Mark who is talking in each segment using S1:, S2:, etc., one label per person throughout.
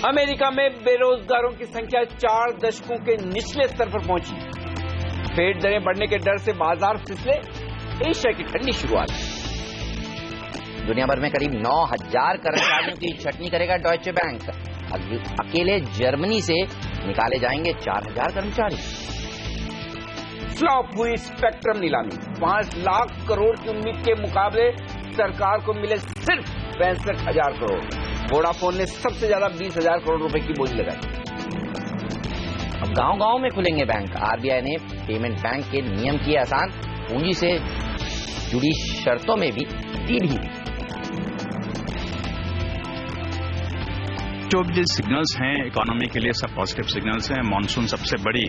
S1: America में बेरोजगारों की संख्या 4 दशकों के निचले स्तर पर पहुंची। फेड दरें बढ़ने के डर से बाजार फिसले, एशिया की ठंडी शुरुआत।
S2: दुनिया भर में करीब 9,000 कर्मचारियों की छटनी करेगा डॉयचे बैंक। अकेले जर्मनी से निकाले जाएंगे 4,000 कर्मचारी।
S1: फ्लॉप हुई स्पेक्ट्रम नीलामी। 5 लाख करोड़ की उम्मीद के मुकाबले सरकार को मिले सिर्फ 65,000 करोड़। वोडाफोन ने सबसे ज्यादा 20,000 करोड़ रुपए की बोझ लगाई।
S2: अब गांव-गांव में खुलेंगे बैंक। आरबीआई ने पेमेंट बैंक के नियम किए आसान, पूंजी से जुड़ी शर्तों में भी दी ढील।
S3: जो जो सिग्नल्स हैं इकोनॉमी के लिए सब पॉजिटिव सिग्नल्स हैं। मॉनसून सबसे बड़ी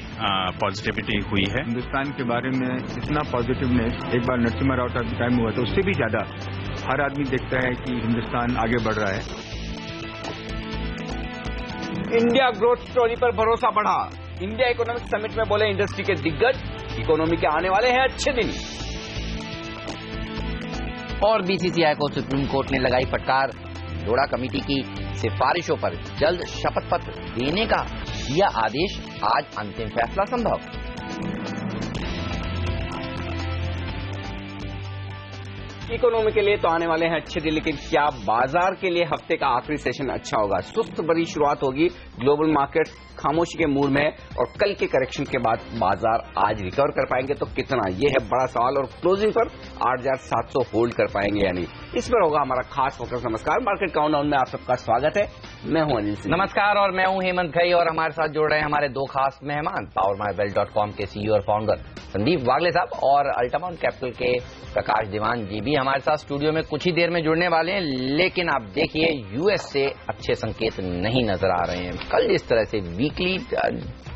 S3: पॉजिटिविटी हुई है।
S4: हिंदुस्तान के बारे में इतना पॉजिटिवनेस एक बार नरसिम्हा राव का टाइम हुआ तो उससे भी ज्यादा हर आदमी देखता है कि हिंदुस्तान आगे बढ़ रहा है।
S1: इंडिया ग्रोथ स्टोरी पर भरोसा बढ़ा। इंडिया इकोनॉमिक समिट में बोले इंडस्ट्री के दिग्गज, इकोनॉमी के आने वाले हैं अच्छे दिन।
S2: और बीसीसीआई को सुप्रीम कोर्ट ने लगाई फटकार। लोढ़ा कमेटी की सिफारिशों पर जल्द शपथ पत्र देने का दिया आदेश, आज अंतिम फैसला संभव।
S1: इकोनॉमी के लिए तो आने वाले हैं अच्छे दिन, लेकिन क्या बाजार के लिए हफ्ते का आखिरी सेशन अच्छा होगा? सुस्त भरी शुरुआत होगी, ग्लोबल मार्केट खामोशी के मूड में, और कल के करेक्शन के बाद बाजार आज रिकवर कर पाएंगे तो कितना, ये है बड़ा सवाल। और क्लोजिंग पर 8,700 होल्ड कर पाएंगे या नहीं, इस पर होगा हमारा खास फोकस। नमस्कार, मार्केट काउंटडाउन में आप सबका स्वागत है। मैं हूं अनिल सिंह।
S2: नमस्कार, और मैं हूं हेमंत घई, और हमारे साथ जुड़ रहे हैं हमारे दो खास मेहमान, PowerMyWealth.com के सीईओ और फाउंडर संदीप वागले साहब, और अल्टामाउंट कैपिटल के प्रकाश दीवान जी भी हमारे साथ स्टूडियो में कुछ ही देर में जुड़ने वाले हैं। लेकिन आप देखिए, यूएस से अच्छे संकेत नहीं नजर आ रहे हैं। कल जिस तरह से वीकली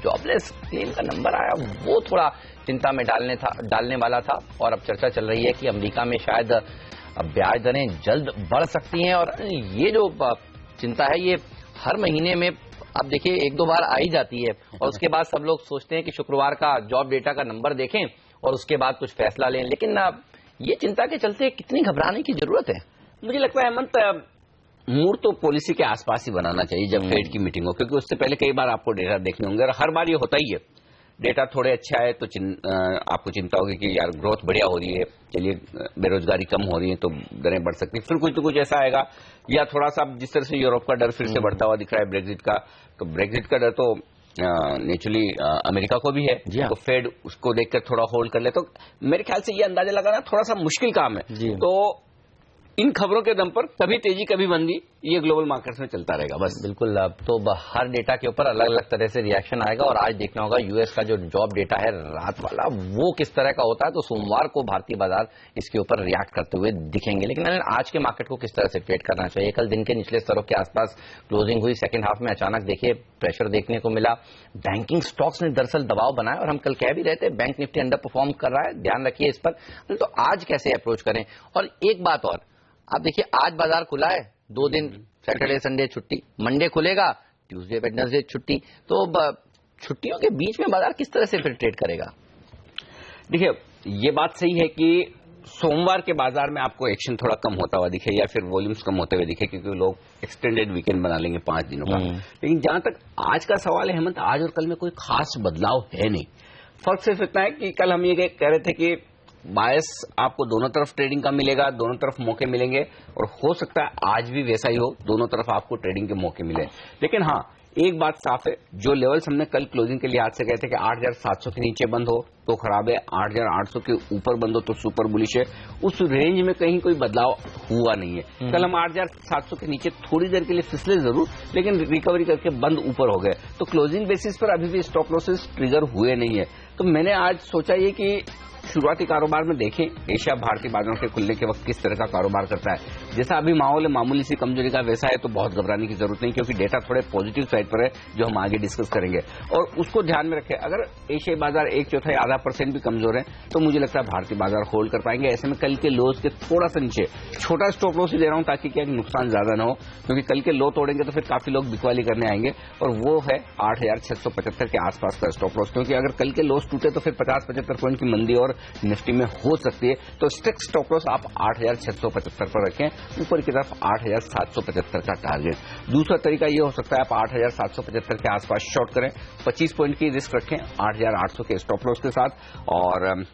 S2: जॉबलेस क्लेम का नंबर आया, वो थोड़ा चिंता में डालने वाला था। और अब चर्चा चल रही है कि अमेरिका में शायद ब्याज दरें जल्द बढ़ सकती हैं। और ये जो चिंता है, ये हर महीने में अब देखिए 1-2 बार आ ही जाती है, और उसके बाद सब लोग सोचते हैं कि शुक्रवार का जॉब डेटा का नंबर देखें और उसके बाद कुछ फैसला लें। लेकिन ये चिंता के चलते कितनी घबराने की जरूरत है?
S1: मुझे लगता है हेमंत, मूड तो पॉलिसी के आसपास ही बनाना चाहिए जब फेड की मीटिंग हो, क्योंकि उससे पहले कई बार आपको डेटा देखने होंगे, और हर बार ये होता ही है। डेटा थोड़े अच्छे आए तो आपको चिंता होगी कि यार ग्रोथ बढ़िया हो रही है, चलिए बेरोजगारी कम हो रही है तो दरें बढ़ सकती है। फिर कुछ तो कुछ ऐसा आएगा, या थोड़ा सा जिस तरह से यूरोप का डर फिर से बढ़ता हुआ दिख रहा है ब्रेक्जिट का, तो ब्रेक्जिट का डर तो नेचुरली अमेरिका को भी है, तो फेड उसको देखकर थोड़ा होल्ड कर ले। तो मेरे ख्याल से ये अंदाजा लगाना थोड़ा सा मुश्किल काम है। तो इन खबरों के दम पर कभी तेजी कभी मंदी, ये ग्लोबल मार्केट्स में चलता रहेगा बस।
S2: बिल्कुल। अब तो हर डेटा के ऊपर अलग अलग तरह से रिएक्शन आएगा, और आज देखना होगा यूएस का जो जॉब डेटा है रात वाला, वो किस तरह का होता है। तो सोमवार को भारतीय बाजार इसके ऊपर रिएक्ट करते हुए दिखेंगे। लेकिन आज के मार्केट को किस तरह से ट्रेड करना चाहिए? कल दिन के निचले स्तरों के आसपास क्लोजिंग हुई। सेकंड हाफ में अचानक देखिए प्रेशर देखने को मिला। बैंकिंग स्टॉक्स ने दरअसल दबाव बनाया, और हम कल कह भी रहे थे बैंक निफ्टी अंडर परफॉर्म कर रहा है, ध्यान रखिए इस पर। तो आज कैसे अप्रोच करें? और एक बात और, आप देखिए आज बाजार खुला है, 2 दिन सैटरडे संडे छुट्टी, मंडे खुलेगा, ट्यूसडे वेडनेसडे छुट्टी। तो छुट्टियों के बीच में बाजार किस तरह से फिर ट्रेड करेगा?
S1: देखिए, ये बात सही है कि सोमवार के बाजार में आपको एक्शन थोड़ा कम होता हुआ दिखे, या फिर वॉल्यूम्स कम होते हुए दिखे, क्योंकि लोग एक्सटेंडेड वीकेंड बना लेंगे 5 दिनों का। लेकिन जहां तक आज का सवाल है हेमंत, आज और कल में कोई खास बदलाव है नहीं। फर्क सिर्फ इतना है कि कल हम ये कह रहे थे कि बायस आपको दोनों तरफ ट्रेडिंग का मिलेगा, दोनों तरफ मौके मिलेंगे, और हो सकता है आज भी वैसा ही हो, दोनों तरफ आपको ट्रेडिंग के मौके मिले। लेकिन हाँ, एक बात साफ है, जो लेवल्स हमने कल क्लोजिंग के लिहाज से कहे थे कि 8,700 के नीचे बंद हो तो खराब है, 8,800 के ऊपर बंद हो तो सुपर बुलिश है, उस रेंज में कहीं कोई बदलाव हुआ नहीं है। कल हम 8,700 के नीचे थोड़ी देर के लिए फिसले जरूर, लेकिन रिकवरी करके बंद ऊपर हो गए। तो क्लोजिंग बेसिस पर अभी भी स्टॉप लॉसेस ट्रिगर हुए नहीं है। तो मैंने आज सोचा ये कि शुरुआती कारोबार में देखें एशिया भारतीय बाजारों के खुलने के वक्त किस तरह का कारोबार करता है। जैसा अभी माहौल है मामूली सी कमजोरी का, वैसा है तो बहुत घबराने की जरूरत नहीं, क्योंकि डेटा थोड़े पॉजिटिव साइड पर है जो हम आगे डिस्कस करेंगे, और उसको ध्यान में रखें। अगर एशियाई बाजार 1/4 आधा आधा% भी कमजोर है, तो मुझे लगता है भारतीय बाजार होल्ड कर पाएंगे। ऐसे में कल के लोज के थोड़ा सा नीचे छोटा स्टॉप लॉस ही दे रहा हूं ताकि क्या नुकसान ज्यादा ना हो, क्योंकि कल के लो तोड़ेंगे तो फिर काफी लोग बिकवाली करने आएंगे, और वो है 8,675 के आसपास का स्टॉप लॉस, क्योंकि अगर कल के लोस टूटे तो फिर 50-75 पॉइंट की मंदी और निफ्टी में हो सकती है। तो स्ट्रिक्ट स्टॉप लॉस आप 8,675 पर रखें, ऊपर की तरफ 8,775 का टारगेट। दूसरा तरीका ये हो सकता है आप 8,775 के आसपास शॉर्ट करें, 25 पॉइंट की रिस्क रखें 8,800 के स्टॉप लॉस के साथ, और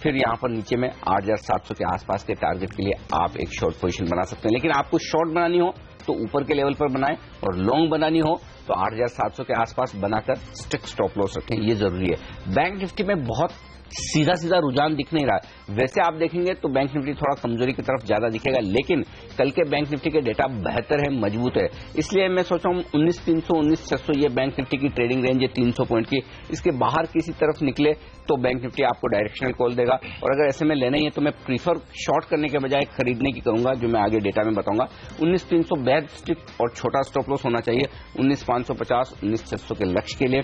S1: फिर यहां पर नीचे में 8,700 के आसपास के टारगेट के लिए आप एक शॉर्ट पोजीशन बना सकते हैं। लेकिन आपको शॉर्ट बनानी हो तो ऊपर के लेवल पर बनाएं, और लॉन्ग बनानी हो तो 8,700 के आसपास बनाकर स्ट्रिक्ट स्टॉप लॉस रखें, ये जरूरी है। बैंक निफ्टी में बहुत सीधा सीधा रुझान दिख नहीं रहा है। वैसे आप देखेंगे तो बैंक निफ्टी थोड़ा कमजोरी की तरफ ज्यादा दिखेगा, लेकिन कल के बैंक निफ्टी के डेटा बेहतर है, मजबूत है, इसलिए मैं सोच रहा हूं 19,300 19,600 ये बैंक निफ्टी की ट्रेडिंग रेंज है 300 पॉइंट की, इसके बाहर किसी तरफ निकले तो बैंक निफ्टी आपको डायरेक्शनल कॉल देगा। और अगर ऐसे में लेना ही है तो मैं प्रीफर शॉर्ट करने के बजाय खरीदने की करूंगा, जो मैं आगे डेटा में बताऊंगा। 19,300 बेहद स्ट्रिक्ट और छोटा स्टॉप लॉस होना चाहिए, 19,550 19,600 के लक्ष्य के लिए।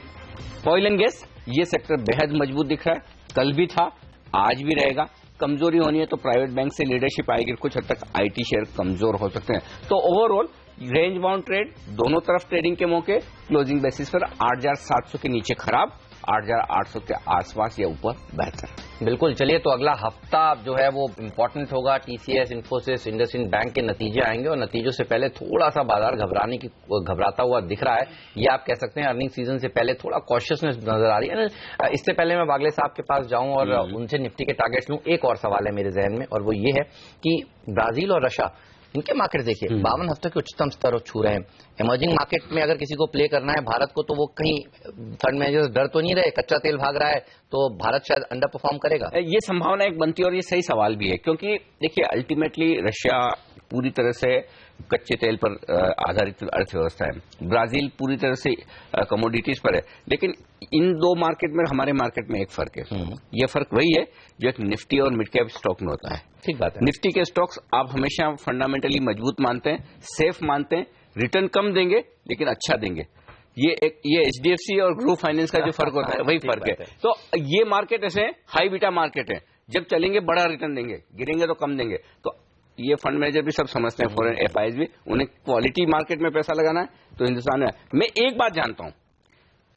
S1: ऑयल एंड गैस ये सेक्टर बेहद मजबूत दिख रहा है, कल भी था, आज भी रहेगा। कमजोरी होनी है तो प्राइवेट बैंक से लीडरशिप आएगी, कुछ हद तक आईटी शेयर कमजोर हो सकते हैं। तो ओवरऑल रेंज बाउंड ट्रेड, दोनों तरफ ट्रेडिंग के मौके, क्लोजिंग बेसिस पर 8,700 के नीचे खराब, 8,800 के आसपास या ऊपर बेहतर।
S2: बिल्कुल, चलिए तो अगला हफ्ता जो है वो इम्पोर्टेंट होगा। टीसीएस, इन्फोसिस, इंडसइंड बैंक के नतीजे आएंगे, और नतीजों से पहले थोड़ा सा बाजार घबराता हुआ दिख रहा है, ये आप कह सकते हैं। अर्निंग सीजन से पहले थोड़ा कॉशियसनेस नजर आ रही है ना। इससे पहले मैं वागले साहब के पास जाऊं और उनसे निफ्टी के टारगेट्स लूं, एक और सवाल है मेरे जहन में, और वो ये है कि ब्राजील और रशिया, इनके मार्केट देखिए 52 हफ्ते के उच्चतम स्तर छू रहे हैं। इमर्जिंग मार्केट में अगर किसी को प्ले करना है भारत को, तो वो कहीं फंड मैनेजर्स डर तो नहीं रहे, कच्चा तेल भाग रहा है तो भारत शायद अंडर परफॉर्म करेगा?
S1: ये संभावना एक बनती है, और ये सही सवाल भी है, क्योंकि देखिए अल्टीमेटली रशिया पूरी तरह से कच्चे तेल पर आधारित अर्थव्यवस्था है, ब्राजील पूरी तरह से कमोडिटीज पर है। लेकिन इन दो मार्केट में हमारे मार्केट में एक फर्क है, ये फर्क वही है जो एक निफ्टी और मिड कैप स्टॉक में होता है।
S2: ठीक बात है।
S1: निफ्टी के स्टॉक्स आप हमेशा फंडामेंटली मजबूत मानते हैं, सेफ मानते हैं, रिटर्न कम देंगे लेकिन अच्छा देंगे। ये एचडीएफसी और ग्रुप फाइनेंस का जो फर्क होता है वही फर्क है। तो ये मार्केट ऐसे हाई बीटा मार्केट है, जब चलेंगे बड़ा रिटर्न देंगे, गिरेंगे तो कम देंगे। तो ये फंड मैनेजर भी सब समझते हैं, फॉरेन एफआईज भी, उन्हें क्वालिटी मार्केट में पैसा लगाना है तो हिंदुस्तान में। मैं एक बात जानता हूं,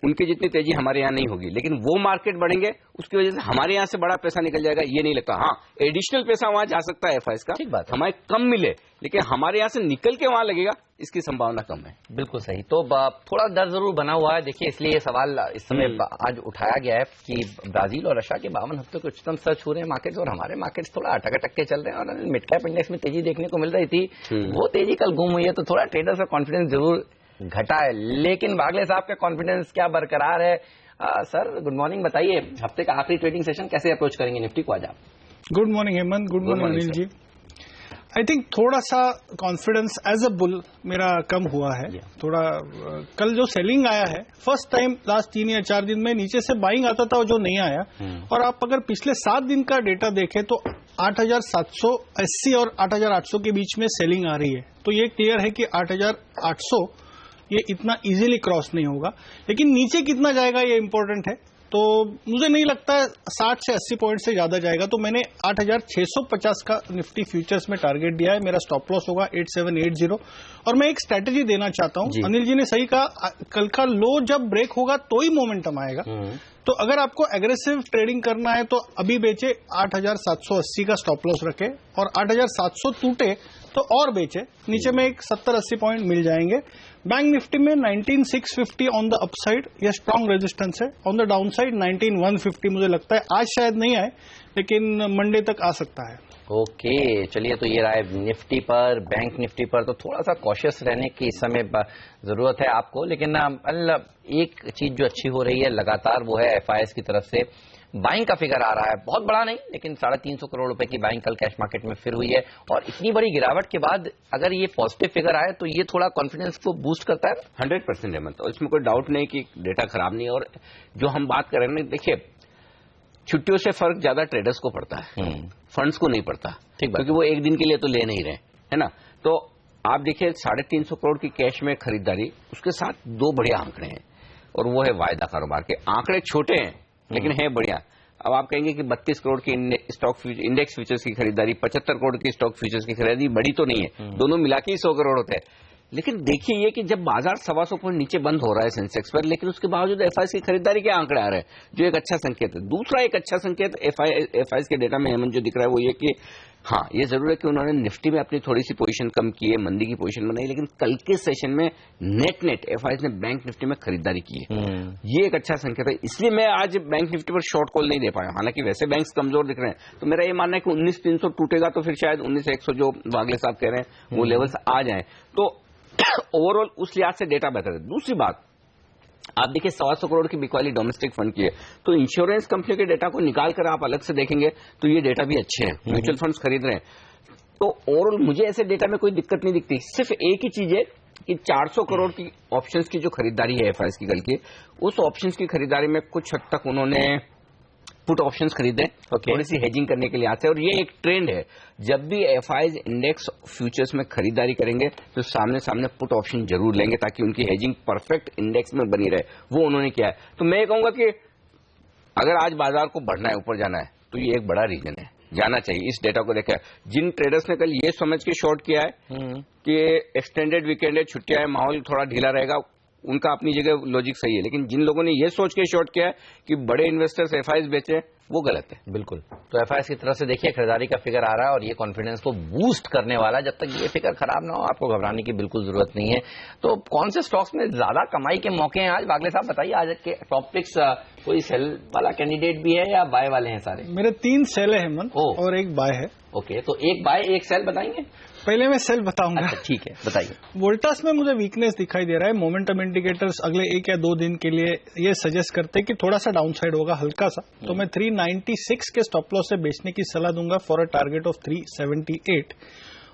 S1: उनकी जितनी तेजी हमारे यहाँ नहीं होगी, लेकिन वो मार्केट बढ़ेंगे उसकी वजह से हमारे यहाँ से बड़ा पैसा निकल जाएगा, ये नहीं लगता। हाँ, एडिशनल पैसा वहां जा सकता है एफआईज का,
S2: ठीक बात है,
S1: हमारे कम मिले, लेकिन हमारे यहाँ से निकल के वहां लगेगा, इसकी संभावना कम है।
S2: बिल्कुल सही। तो थोड़ा डर जरूर बना हुआ है, देखिए इसलिए ये सवाल इस समय आज उठाया गया है कि ब्राजील और रशिया के 52 हफ्तों के उच्चतम स्तर छू रहे हैं मार्केट्स, और हमारे मार्केट्स थोड़ा अटक के चल रहे हैं, और मिड कैप इंडेक्स में तेजी देखने को मिल रही थी, वो तेजी कल गुम हुई है, तो थोड़ा ट्रेडर्स का कॉन्फिडेंस जरूर घटा है। लेकिन वागले साहब का कॉन्फिडेंस क्या बरकरार है? सर गुड मॉर्निंग, बताइए हफ्ते का आखिरी ट्रेडिंग सेशन कैसे अप्रोच करेंगे निफ्टी को आज आप?
S5: Good morning Hemant, good morning Anil ji. I think थोड़ा सा कॉन्फिडेंस एज अ बुल मेरा कम हुआ है थोड़ा। कल जो सेलिंग आया है फर्स्ट टाइम लास्ट 3 या 4 दिन में नीचे से बाइंग आता था जो नहीं आया, और आप अगर पिछले 7 दिन का डेटा देखें तो 8,780 और 8,800 के बीच में सेलिंग आ रही है। तो ये क्लियर है कि 8,800 ये इतना इजीली क्रॉस नहीं होगा, लेकिन नीचे कितना जाएगा ये इंपॉर्टेंट है। तो मुझे नहीं लगता है 60 से 80 पॉइंट से ज्यादा जाएगा, तो मैंने 8,650 का निफ्टी फ्यूचर्स में टारगेट दिया है। मेरा स्टॉप लॉस होगा 8,780, और मैं एक स्ट्रेटेजी देना चाहता हूं। अनिल जी ने सही कहा, कल का लो जब ब्रेक होगा तो ही मोमेंटम आएगा। तो अगर आपको एग्रेसिव ट्रेडिंग करना है तो अभी बेचे, 8,780 का स्टॉप लॉस रखे, और 8,700 टूटे तो और बेचे, नीचे में एक 70-80 पॉइंट मिल जाएंगे। बैंक निफ्टी में 19,650 ऑन द अपसाइड, यह स्ट्रांग रेजिस्टेंस है। ऑन द डाउन साइड 19,150 मुझे लगता है आज शायद नहीं आए, लेकिन मंडे तक आ सकता है।
S2: ओके, चलिए तो ये रहा है निफ्टी पर। बैंक निफ्टी पर तो थोड़ा सा कॉशियस रहने की इस समय जरूरत है आपको, लेकिन एक चीज जो अच्छी हो रही है लगातार वो है एफआईएस की तरफ से बाइंग का फिगर आ रहा है, बहुत बड़ा नहीं लेकिन 350 करोड़ रुपए की बाइंग कल कैश मार्केट में फिर हुई है। और इतनी बड़ी गिरावट के बाद अगर ये पॉजिटिव फिगर आए तो ये थोड़ा कॉन्फिडेंस को बूस्ट करता है।
S1: 100% है, मतलब इसमें कोई डाउट नहीं कि डेटा खराब नहीं है। और जो हम बात कर रहे हैं, देखिए छुट्टियों से फर्क ज्यादा ट्रेडर्स को पड़ता है, फंड्स को नहीं पड़ता, ठीक, क्योंकि वो एक दिन के लिए तो ले नहीं रहे, है ना। तो आप देखिए 350 करोड़ की कैश में खरीदारी, उसके साथ 2 बढ़िया आंकड़े हैं, और वो है वायदा कारोबार के आंकड़े। छोटे हैं लेकिन है बढ़िया। अब आप कहेंगे कि 32 करोड़ की स्टॉक इंडेक्स फ्यूचर्स की खरीदारी, 75 करोड़ की स्टॉक फ्यूचर्स की खरीदारी बड़ी तो नहीं है, दोनों मिला के ही 100 करोड़ होते हैं। लेकिन देखिए ये कि जब बाजार 125 पॉइंट नीचे बंद हो रहा है सेंसेक्स पर, लेकिन उसके बावजूद एफआईएस की खरीदारी के आंकड़े आ रहे हैं, जो एक अच्छा संकेत है। दूसरा एक अच्छा संकेत एफआईएस के डेटा में हेमंत जो दिख रहा है वो ये कि हाँ, ये जरूर है कि उन्होंने निफ्टी में अपनी थोड़ी सी पोजीशन कम की है, मंदी की पोजीशन बनाई, लेकिन कल के सेशन में नेट एफआईएस ने बैंक निफ्टी में खरीदारी की है। ये एक अच्छा संकेत है, इसलिए मैं आज बैंक निफ्टी पर शॉर्ट कॉल नहीं दे पाया। हालांकि वैसे बैंक्स कमजोर दिख रहे हैं, तो मेरा ये मानना है कि 19,300 टूटेगा तो फिर शायद 19,100 जो वागले साहब कह रहे हैं वो लेवल्स आ जाए, तो ओवरऑल उस लिहाज से डेटा बेहतर है। दूसरी बात, आप देखिए 125 करोड़ की बिकवाली डोमेस्टिक फंड की है, तो इंश्योरेंस कंपनी के डेटा को निकाल कर आप अलग से देखेंगे तो ये डेटा भी अच्छे हैं, म्यूचुअल फंड्स खरीद रहे हैं। तो ओवरऑल मुझे ऐसे डेटा में कोई दिक्कत नहीं दिखती। सिर्फ एक ही चीज है कि 400 करोड़ की ऑप्शंस की जो खरीदारी है एफआईएस की कल की, उस ऑप्शंस की खरीदारी में कुछ हद तक उन्होंने पुट ऑप्शंस खरीदे थोड़ी सी हेजिंग करने के लिए आते हैं, और ये एक ट्रेंड है। जब भी एफआईएस इंडेक्स फ्यूचर्स में खरीदारी करेंगे तो सामने पुट ऑप्शन जरूर लेंगे ताकि उनकी हेजिंग परफेक्ट इंडेक्स में बनी रहे, वो उन्होंने किया है। तो मैं कहूंगा कि अगर आज बाजार को बढ़ना है, ऊपर जाना है, तो ये एक बड़ा रीजन है, जाना चाहिए। इस डेटा को देखा, जिन ट्रेडर्स ने कल ये समझ के शॉर्ट किया है कि एक्सटेंडेड वीकेंड है, छुट्टियां है, माहौल थोड़ा ढीला रहेगा, उनका अपनी जगह लॉजिक सही है। लेकिन जिन लोगों ने ये सोच के शॉर्ट किया है कि बड़े इन्वेस्टर्स एफआईएस बेचे, वो गलत है।
S2: बिल्कुल। तो एफआईएस की तरफ से देखिए खरीदारी का फिगर आ रहा है और ये कॉन्फिडेंस को बूस्ट करने वाला है। जब तक ये फिगर खराब ना हो आपको घबराने की बिल्कुल जरूरत नहीं है। तो कौन से स्टॉक्स में ज्यादा कमाई के मौके हैं आज? वागले साहब बताइए, आज के टॉप पिक्स कोई सेल वाला कैंडिडेट भी है या बाय वाले हैं सारे?
S5: मेरे 3 सेल है हेमंत और एक बाय है।
S2: ओके, तो एक बाय एक सेल बताएंगे?
S5: पहले मैं सेल बताऊंगा।
S2: अच्छा, ठीक है, बताइए।
S5: वोल्टास में मुझे वीकनेस दिखाई दे रहा है। मोमेंटम इंडिकेटर्स अगले 1 या 2 दिन के लिए ये सजेस्ट करते हैं कि थोड़ा सा डाउनसाइड होगा, हल्का सा। तो मैं 396 के स्टॉप लॉस से बेचने की सलाह दूंगा फॉर अ टारगेट ऑफ 378।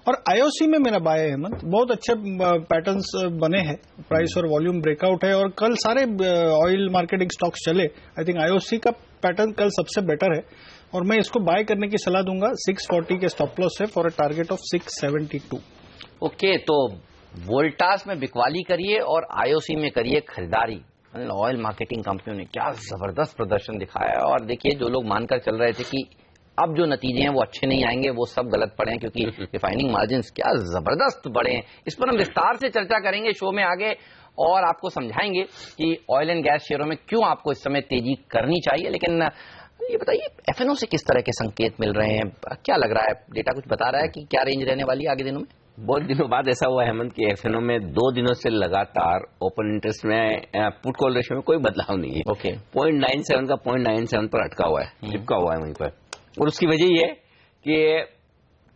S5: और आईओसी में मेरा बाय है हेमंत, बहुत अच्छे पैटर्न्स बने हैं, प्राइस और वॉल्यूम ब्रेकआउट है, और कल सारे ऑयल मार्केटिंग स्टॉक्स चले। आई थिंक आईओसी का पैटर्न कल सबसे बेटर है और मैं इसको बाय करने की सलाह दूंगा। 640 के स्टॉप लॉस है for a target of 672।
S2: Okay, तो वोल्टास में बिकवाली करिए और आईओसी में करिए खरीदारी। ऑयल मार्केटिंग कंपनियों ने क्या जबरदस्त प्रदर्शन दिखाया है, और देखिए जो लोग मानकर चल रहे थे कि अब जो नतीजे हैं वो अच्छे नहीं आएंगे, वो सब गलत पड़े हैं, क्योंकि रिफाइनिंग मार्जिन्स क्या जबरदस्त बढ़े हैं। इस पर हम विस्तार से चर्चा करेंगे शो में आगे, और आपको समझाएंगे कि ऑयल एंड गैस शेयरों में क्यों आपको इस समय तेजी करनी चाहिए। लेकिन ये बताइए, एफएनओ से किस तरह के संकेत मिल रहे हैं? क्या लग रहा है, डेटा कुछ बता रहा है कि क्या रेंज रहने वाली है आगे दिनों में?
S1: बहुत दिनों बाद ऐसा हुआ हेमंत कि एफएनओ में 2 दिनों से लगातार ओपन इंटरेस्ट में पुट कॉल रेशियो में कोई बदलाव नहीं है।
S2: ओके,
S1: 0.97 का 0.97 पर अटका हुआ है, चिपका हुआ है वहीं पर। और उसकी वजह ये है कि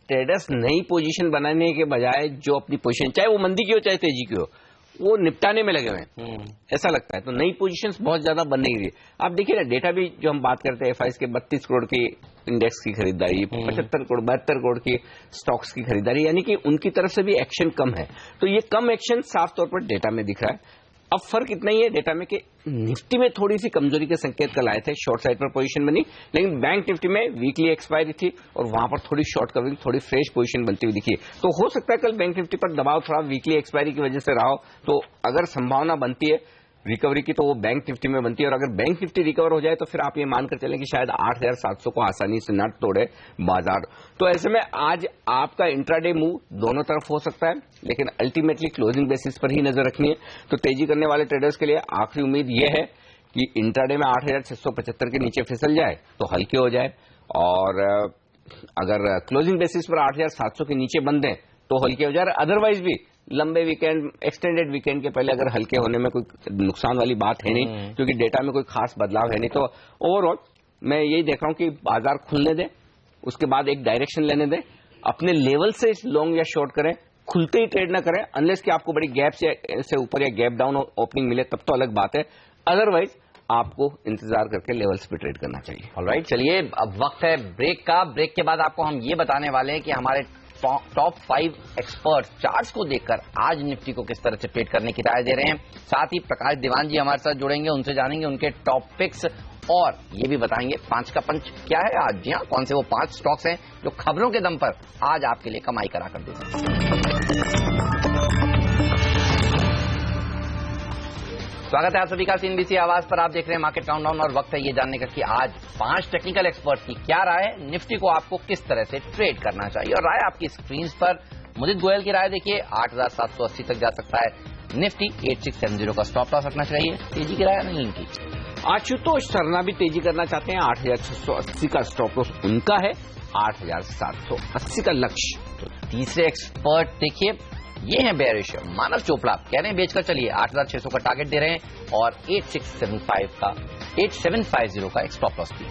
S1: ट्रेडर्स नई पोजीशन बनाने के बजाय जो अपनी पोजीशन, चाहे वो मंदी की हो चाहे तेजी की हो, वो निपटाने में लगे हुए हैं, ऐसा लगता है। तो नई पोजीशंस बहुत ज्यादा बन नहीं रही। आप देखिए ना, डेटा भी जो हम बात करते हैं एफआईएस के 32 करोड़ की इंडेक्स की खरीदारी, 75 करोड़ 72 करोड़ की स्टॉक्स की खरीदारी, यानी कि उनकी तरफ से भी एक्शन कम है। तो ये कम एक्शन साफ तौर पर डेटा में दिख रहा है। अब फर्क इतना ही है डेटा में कि निफ्टी में थोड़ी सी कमजोरी के संकेत कल आए थे, शॉर्ट साइड पर पोजीशन बनी, लेकिन बैंक निफ्टी में वीकली एक्सपायरी थी और वहां पर थोड़ी शॉर्ट कवरिंग, थोड़ी फ्रेश पोजीशन बनती हुई दिखी। तो हो सकता है कल बैंक निफ्टी पर दबाव थोड़ा वीकली एक्सपायरी की वजह से रहा हो। तो अगर संभावना बनती है रिकवरी की तो वो बैंक निफ्टी में बनती है, और अगर बैंक निफ्टी रिकवर हो जाए तो फिर आप ये मानकर चलें कि शायद 8,700 को आसानी से न तोड़े बाजार। तो ऐसे में आज आपका इंट्राडे मूव दोनों तरफ हो सकता है, लेकिन अल्टीमेटली क्लोजिंग बेसिस पर ही नजर रखनी है। तो तेजी करने वाले ट्रेडर्स के लिए आखिरी उम्मीद यह है कि इंट्राडे में 8,675 के नीचे फिसल जाए तो हल्के हो जाए, और अगर क्लोजिंग बेसिस पर 8,700 के नीचे बंद दें तो हल्के हो जाए। अदरवाइज भी लंबे वीकेंड, एक्सटेंडेड वीकेंड के पहले अगर हल्के होने में कोई नुकसान वाली बात है नहीं, क्योंकि डेटा में कोई खास बदलाव है नहीं। तो ओवरऑल मैं यही देख रहा हूं कि बाजार खुलने दें, उसके बाद एक डायरेक्शन लेने दें, अपने लेवल से लॉन्ग या शॉर्ट करें, खुलते ही ट्रेड ना करें, अनलेस कि आपको बड़ी गैप से ऊपर या गैप डाउन ओपनिंग मिले, तब तो अलग बात है। अदरवाइज आपको इंतजार करके लेवल्स पे ट्रेड करना चाहिए।
S2: ऑलराइट, चलिए अब वक्त है ब्रेक का। ब्रेक के बाद आपको हम ये बताने वाले हैं कि हमारे टॉप 5 एक्सपर्ट चार्ट्स को देखकर आज निफ्टी को किस तरह से ट्रेड करने की राय दे रहे हैं। साथ ही प्रकाश दीवान जी हमारे साथ जुड़ेंगे, उनसे जानेंगे उनके टॉप पिक्स, और ये भी बताएंगे 5 का पंच क्या है आज। जी हाँ, कौन से वो 5 स्टॉक्स हैं जो खबरों के दम पर आज आपके लिए कमाई करा कर दे सकते हैं। स्वागत है आप सभी का CNBC आवाज पर। आप देख रहे हैं मार्केट काउंटडाउन और वक्त है ये जानने का कि आज 5 टेक्निकल एक्सपर्ट्स की क्या राय है, निफ्टी को आपको किस तरह से ट्रेड करना चाहिए। और राय आपकी स्क्रीन पर। मुदित गोयल की राय देखिए, 8,780 तक जा सकता है निफ्टी, 8670 का स्टॉप लॉस रखना चाहिए। तेजी की राय नहीं इनकी।
S1: आशुतोष शर्मा भी तेजी करना चाहते हैं, 8,680 का स्टॉप लॉस उनका है, 8,780 का लक्ष्य।
S2: तो तीसरे एक्सपर्ट देखिए, ये है बेयरिश मानव चोपड़ा, कह रहे हैं बेचकर चलिए, 8,600 का टारगेट दे रहे हैं और 8,750 का एक स्टॉप लॉस भी।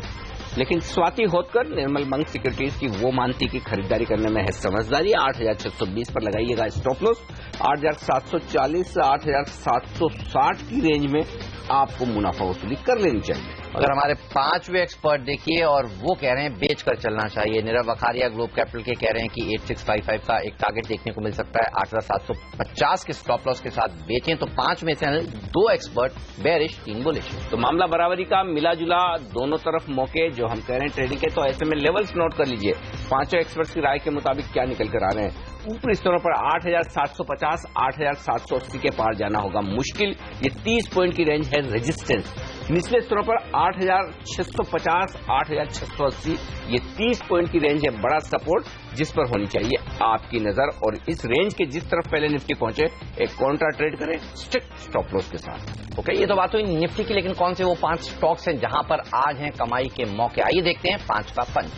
S1: लेकिन स्वाति होतकर निर्मल मंग सिक्योरिटीज की वो मानती कि खरीदारी करने में है समझदारी, 8,620 पर लगाइएगा स्टॉप लॉस। 8,740 से 8,760 की रेंज में आपको मुनाफा वसूली कर लेनी चाहिए।
S2: अगर हमारे 5वें एक्सपर्ट देखिए और वो कह रहे हैं बेचकर चलना चाहिए। नीरव वखारिया ग्लोब कैपिटल के कह रहे हैं कि 8,655 का एक टारगेट देखने को मिल सकता है, 8,750 के स्टॉप लॉस के साथ बेचें। तो 5 में से 2 एक्सपर्ट बेयरिश, 3 बुलिश।
S1: तो मामला बराबरी का मिला जुला, दोनों तरफ मौके जो हम कह रहे हैं ट्रेडिंग के। तो ऐसे में लेवल्स नोट कर लीजिए, 5 एक्सपर्ट्स की राय के मुताबिक क्या निकल कर आ रहे हैं। ऊपरी स्तरों पर 8,750, 8,780 के पार जाना होगा मुश्किल, ये 30 पॉइंट की रेंज है रेजिस्टेंस। निचले स्तरों पर 8,650, 8,680, ये 30 पॉइंट की रेंज है बड़ा सपोर्ट, जिस पर होनी चाहिए आपकी नजर। और इस रेंज के जिस तरफ पहले निफ्टी पहुंचे, एक कॉन्ट्रा ट्रेड करें स्ट्रिक्ट स्टॉप लॉस के साथ।
S2: ओके, ये तो बात हुई निफ्टी की, लेकिन कौन से वो 5 स्टॉक्स हैं जहां पर आज हैं कमाई के मौके। आइए देखते हैं 5 का पंच।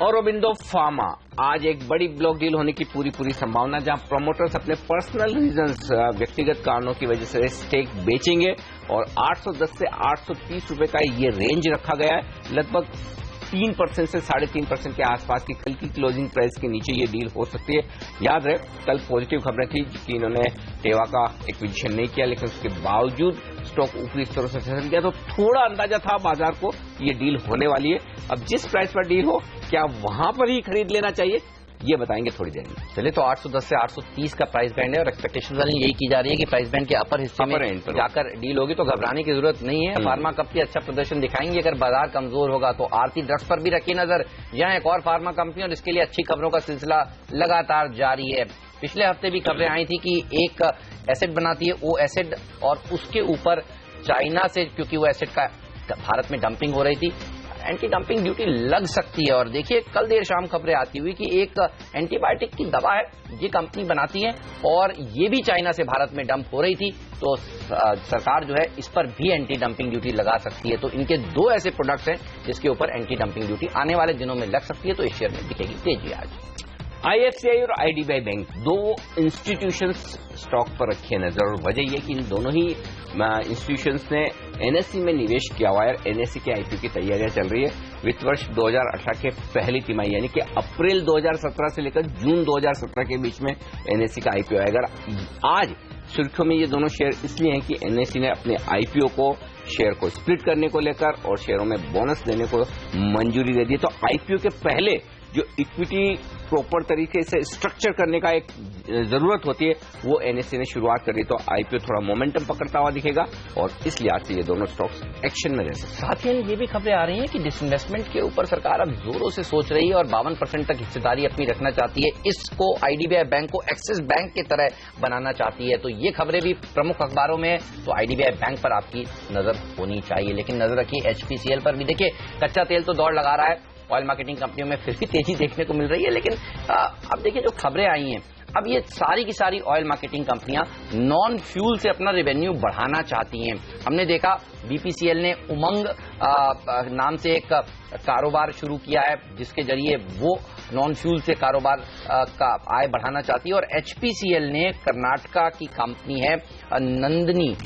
S1: औरोबिंदो फार्मा, आज एक बड़ी ब्लॉक डील होने की पूरी संभावना, जहां प्रमोटर्स अपने पर्सनल रीजंस, व्यक्तिगत कारणों की वजह से स्टेक बेचेंगे और 810 से 830 रुपए का ये रेंज रखा गया है। लगभग 3% से 3.5% के आसपास की कल की क्लोजिंग प्राइस के नीचे ये डील हो सकती है। याद रहे, कल पॉजिटिव खबरें थी कि इन्होंने टेवा का एक्विजिशन नहीं किया, लेकिन उसके बावजूद स्टॉक ऊपरी स्तरों से फिसल गया। तो थोड़ा अंदाजा था बाजार को ये डील होने वाली है। अब जिस प्राइस पर डील हो, क्या वहां पर ही खरीद लेना चाहिए, ये बताएंगे थोड़ी देर में।
S2: चलिए, तो 810 से 830 का प्राइस बैंड है और एक्सपेक्टेशन यही की जा रही है कि प्राइस बैंड के अपर हिस्से में जाकर डील होगी। तो घबराने की जरूरत नहीं है। फार्मा कंपनी अच्छा प्रदर्शन दिखाएंगे। अगर बाजार कमजोर होगा तो आरती ड्रग्स पर भी रखी नजर, यहाँ एक और फार्मा कंपनी, और इसके लिए अच्छी खबरों का सिलसिला लगातार जारी है। पिछले हफ्ते भी खबरें आई थी कि एक एसेट बनाती है ओ एसेट, और उसके ऊपर चाइना से, क्योंकि वो एसेट का भारत में डंपिंग हो रही थी, एंटी डंपिंग ड्यूटी लग सकती है। और देखिए, कल देर शाम खबरें आती हुई कि एक एंटीबायोटिक की दवा है ये कंपनी बनाती है और ये भी चाइना से भारत में डंप हो रही थी। तो सरकार जो है इस पर भी एंटी डंपिंग ड्यूटी लगा सकती है। तो इनके 2 ऐसे प्रोडक्ट्स हैं जिसके ऊपर एंटी डंपिंग ड्यूटी आने वाले दिनों में लग सकती है। तो इस शेयर में दिखेगी तेजी आज।
S1: IFCI और IDBI बैंक, 2 इंस्टीट्यूशंस स्टॉक पर रखिए नजर। और वजह यह कि इन दोनों ही इंस्टीट्यूशंस ने NSE में निवेश किया हुआ है। NSE के IPO की तैयारियां चल रही है। वित्त वर्ष 2018 के पहली तिमाही यानी कि अप्रैल 2017 से लेकर जून 2017 के बीच में NSE का IPO आएगा। आज सुर्खियों में ये दोनों शेयर इसलिए हैं कि NSE ने अपने IPO को, शेयर को स्प्लिट करने को लेकर और शेयरों में बोनस देने को मंजूरी दे दी। तो IPO के पहले जो इक्विटी प्रॉपर तरीके से स्ट्रक्चर करने का एक जरूरत होती है, वो NSE ने शुरुआत करी। तो IPO थोड़ा मोमेंटम पकड़ता हुआ दिखेगा और इस लिहाज से ये दोनों स्टॉक्स एक्शन में रह सकते हैं।
S2: साथ ही ये भी खबरें आ रही हैं कि डिसइन्वेस्टमेंट के ऊपर सरकार अब जोरों से सोच रही है और 52% तक हिस्सेदारी अपनी रखना चाहती है। इसको IDBI बैंक को एक्सिस बैंक की तरह बनाना चाहती है। तो ये खबरें भी प्रमुख अखबारों में है। तो IDBI बैंक पर आपकी नजर होनी चाहिए। लेकिन नजर रखिए HPCL पर भी। देखिए, कच्चा तेल तो दौड़ लगा रहा है, ऑयल मार्केटिंग कंपनियों में फिर भी तेजी देखने को मिल रही है। लेकिन अब देखिए, जो खबरें आई हैं, अब ये सारी की सारी ऑयल मार्केटिंग कंपनियां नॉन फ्यूल से अपना रेवेन्यू बढ़ाना चाहती हैं। हमने देखा BPCL ने उमंग नाम से एक कारोबार शुरू किया है, जिसके जरिए वो नॉन फ्यूल से कारोबार का आय बढ़ाना चाहती है। और HPCL ने कर्नाटका की कंपनी है नंदनी,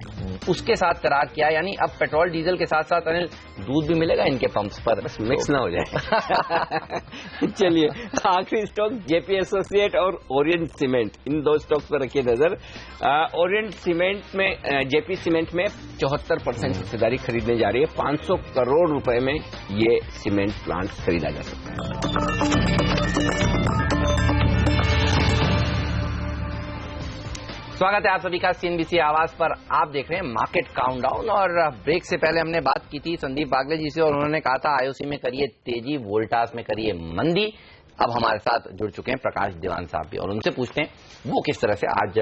S2: उसके साथ करार किया है। यानी अब पेट्रोल डीजल के साथ साथ अनिल दूध भी मिलेगा इनके पंप्स पर,
S1: बस मिक्स ना हो जाए। चलिए, आखिरी स्टॉक JP एसोसिएट और ओरिएंट सीमेंट, इन 2 स्टॉक्स पर रखिए नजर। ओरिएंट सीमेंट में, JP सीमेंट में 74% हिस्सेदारी खरीदने जा रही है। 500 करोड़ रुपए में ये सीमेंट प्लांट खरीदा जा सकता है।
S2: स्वागत है आप सभी का CNBC आवाज पर। आप देख रहे हैं मार्केट काउंटडाउन। और ब्रेक से पहले हमने बात की थी संदीप बागले जी से और उन्होंने कहा था IOC में करिए तेजी, वोल्टास में करिए मंदी। अब हमारे साथ जुड़ चुके हैं प्रकाश दीवान साहब भी, और उनसे पूछते हैं वो किस तरह से आज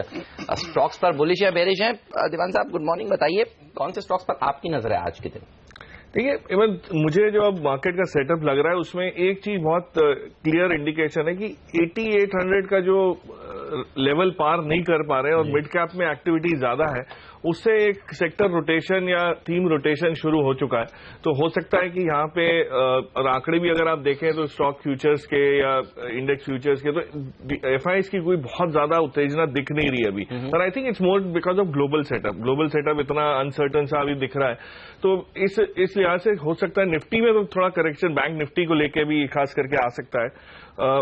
S2: स्टॉक्स पर बुलिश या बेरिश हैं। दीवान साहब गुड मॉर्निंग, बताइए कौन से स्टॉक्स पर आपकी नजर है आज के दिन?
S6: देखिए इवन मुझे जो अब मार्केट का सेटअप लग रहा है उसमें एक चीज बहुत क्लियर इंडिकेशन है कि 8800 का जो लेवल पार नहीं कर पा रहे हैं और मिड कैप में एक्टिविटी ज्यादा है, उससे एक सेक्टर रोटेशन या थीम रोटेशन शुरू हो चुका है। तो हो सकता है कि यहाँ पे और आंकड़े भी अगर आप देखें तो स्टॉक फ्यूचर्स के या इंडेक्स फ्यूचर्स के, तो एफआईएस की कोई बहुत ज्यादा उत्तेजना दिख नहीं रही अभी, पर I think it's more because of global setup इतना अनसर्टन सा अभी दिख रहा है। तो इस लिहाज से हो सकता है निफ्टी में तो थोड़ा करेक्शन बैंक निफ्टी को लेके भी खास करके आ सकता है,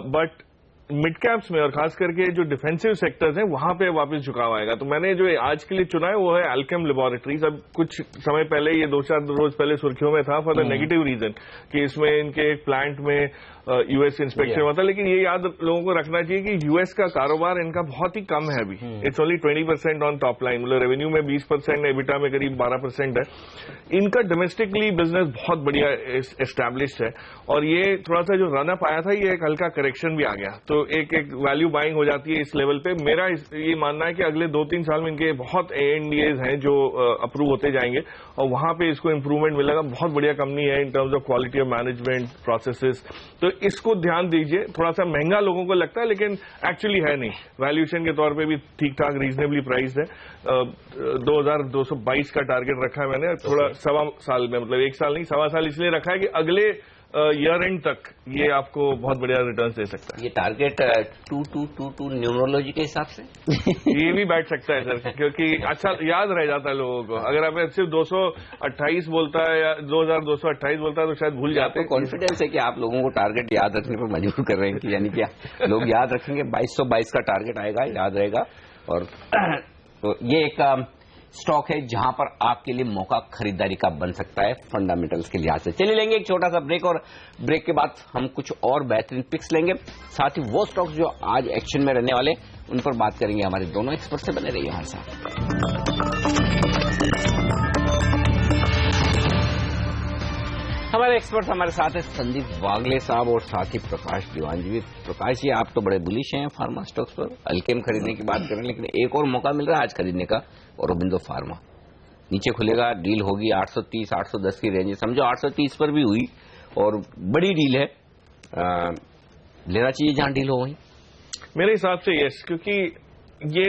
S6: बट मिड कैप्स में और खास करके जो डिफेंसिव सेक्टर्स हैं वहां पे वापस झुकाव आएगा। तो मैंने जो आज के लिए चुना है वो है अल्केम लेबोरेटरीज। अब कुछ समय पहले ये 2-4 रोज पहले सुर्खियों में था फॉर द नेगेटिव रीजन कि इसमें इनके एक प्लांट में यूएस इंस्पेक्शन हुआ था, लेकिन ये याद लोगों को रखना चाहिए कि यूएस का कारोबार इनका बहुत ही कम है अभी। It's only 20% on top line, मतलब रेवेन्यू में 20%, एबिटा में करीब 12% है। इनका डोमेस्टिकली बिजनेस बहुत बढ़िया एस्टैब्लिश्ड है, और ये थोड़ा सा जो रन अप आया था ये एक हल्का करेक्शन भी आ गया, तो एक वैल्यू बाइंग हो जाती है इस लेवल पे। मेरा ये मानना है कि अगले 2-3 साल में इनके बहुत ANDAs हैं जो अप्रूव होते जाएंगे, और वहां पे इसको इंप्रूवमेंट मिलेगा। बहुत बढ़िया कंपनी है in terms of quality of management processes, तो इसको ध्यान दीजिए। थोड़ा सा महंगा लोगों को लगता है लेकिन एक्चुअली है नहीं, वैल्यूएशन के तौर पे भी ठीक ठाक रीजनेबली प्राइस है। 2222 का टारगेट रखा है मैंने, थोड़ा सवा साल में, मतलब 1 साल नहीं सवा साल इसलिए रखा है कि अगले ईयर एंड तक ये आपको बहुत बढ़िया रिटर्न दे सकता है।
S1: ये टारगेट 2222 न्यूमरोलॉजी के हिसाब से
S6: ये भी बैठ सकता है सर, क्योंकि अच्छा याद रह जाता है लोगों को। अगर आप सिर्फ 228 बोलता है या 2228 बोलता है तो शायद भूल जाते हैं।
S1: कॉन्फिडेंस है कि आप लोगों को टारगेट याद रखने पर मजबूर कर रहे हैं कि यानी क्या लोग याद रखेंगे। 2222 का टारगेट आएगा, याद रहेगा। और तो ये एक स्टॉक है जहां पर आपके लिए मौका खरीदारी का बन सकता है फंडामेंटल्स के लिहाज से। चलिए लेंगे एक छोटा सा ब्रेक, और ब्रेक के बाद हम कुछ और बेहतरीन पिक्स लेंगे, साथ ही वो स्टॉक्स जो आज एक्शन में रहने वाले उन पर बात करेंगे। हमारे दोनों एक्सपर्ट से बने रहिए हमारे साथ। हमारे एक्सपर्ट हमारे साथ है संदीप वागले साहब और साथ ही प्रकाश दीवान जी। प्रकाश जी आप तो बड़े बुलिश हैं फार्मा स्टॉक्स पर, अल्केम खरीदने की बात करें, लेकिन एक और मौका मिल रहा है आज खरीदने का, औरोबिंदो फार्मा नीचे खुलेगा, डील होगी 830-810 की रेंज, समझो 830 पर भी हुई और बड़ी डील है, लेना चाहिए जहां डील हो वहीं।
S6: मेरे हिसाब से यस, क्योंकि ये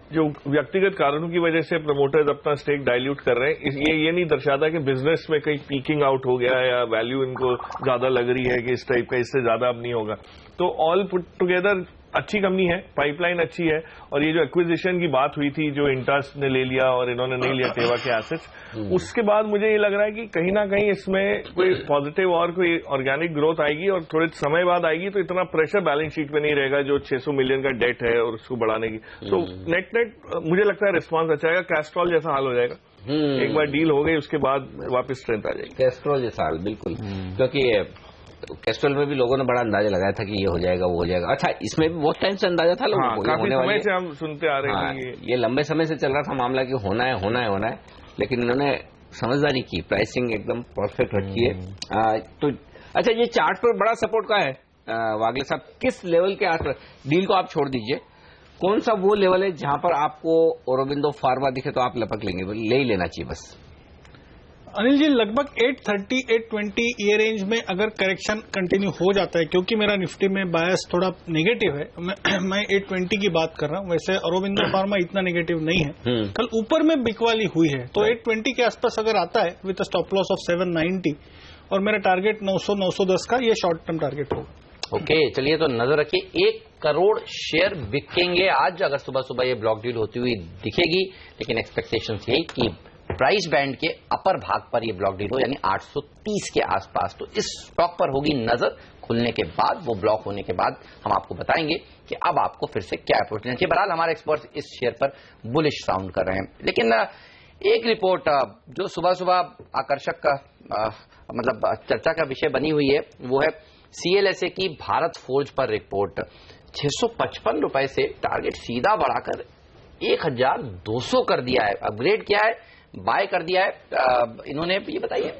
S6: जो व्यक्तिगत कारणों की वजह से प्रमोटर्स अपना स्टेक डाइल्यूट कर रहे हैं, ये नहीं दर्शाता कि बिजनेस में कहीं पीकिंग आउट हो गया या वैल्यू इनको ज्यादा लग रही है कि इस टाइप का, इससे ज्यादा अब नहीं होगा। तो ऑल पुट टुगेदर अच्छी कंपनी है, पाइपलाइन अच्छी है, और ये जो एक्विजिशन की बात हुई थी जो इंटास ने ले लिया और इन्होंने नहीं लिया टेवा के एसेट्स, उसके बाद मुझे ये लग रहा है कि कहीं ना कहीं इसमें कोई पॉजिटिव और कोई ऑर्गेनिक ग्रोथ आएगी, और थोड़े समय बाद आएगी, तो इतना प्रेशर बैलेंस शीट पे नहीं रहेगा जो 600 मिलियन का डेट है और उसको बढ़ाने की। तो नेट मुझे लगता है रिस्पॉन्स अच्छा आएगा, कैस्ट्रॉल जैसा हाल हो जाएगा। एक बार डील हो गई उसके बाद वापस स्ट्रेंथ आ जाएगी।
S1: कैस्ट्रॉल जैसा हाल बिल्कुल, क्योंकि कैस्ट्रॉल में भी लोगों ने बड़ा अंदाजा लगाया था कि ये हो जाएगा वो हो जाएगा। अच्छा, इसमें भी बहुत टाइम से अंदाजा था लोगों को,
S6: काफी समय से हम सुनते आ रहे हैं।
S1: ये लंबे समय से चल रहा था मामला कि होना है, लेकिन इन्होंने समझदारी की, प्राइसिंग एकदम परफेक्ट रखी है। तो अच्छा, ये चार्ट पर बड़ा सपोर्ट का है वागले साहब, किस लेवल के आसपास डील को आप छोड़ दीजिए, कौन सा वो लेवल है जहां पर आपको औरोबिंदो फार्मा दिखे तो आप लपक लेंगे, ले ही लेना चाहिए बस?
S5: अनिल जी लगभग 830-820 ये रेंज में अगर करेक्शन कंटिन्यू हो जाता है, क्योंकि मेरा निफ्टी में बायस थोड़ा नेगेटिव है, मैं 820 की बात कर रहा हूं, वैसे औरोबिंदो फार्मा इतना नेगेटिव नहीं है। कल ऊपर में बिकवाली हुई है, तो 820 के आसपास अगर आता है विद स्टॉप लॉस ऑफ 790, और मेरा टारगेट 900-910 का ये शॉर्ट टर्म टारगेट होगा।
S2: ओके, चलिए तो नजर रखिए, 1 करोड़ शेयर बिकेंगे आज अगर सुबह सुबह ये ब्लॉक डील होती हुई दिखेगी, लेकिन एक्सपेक्टेशन यही कि प्राइस बैंड के अपर भाग पर ये ब्लॉक डील हो, यानी 830 के आसपास। तो इस स्टॉक पर होगी नजर, खुलने के बाद, वो ब्लॉक होने के बाद हम आपको बताएंगे कि अब आपको फिर से क्या अप्रोच लेना चाहिए। बहरहाल हमारे एक्सपर्ट्स इस शेयर पर बुलिश साउंड कर रहे हैं, लेकिन एक रिपोर्ट जो सुबह सुबह आकर्षक मतलब चर्चा का विषय बनी हुई है, वो है CLSA की भारत फोर्ज पर रिपोर्ट। 655 रुपए से टारगेट सीधा बढ़ाकर 1200 कर दिया है, अपग्रेड किया है, बाय कर दिया है इन्होंने। ये बताइए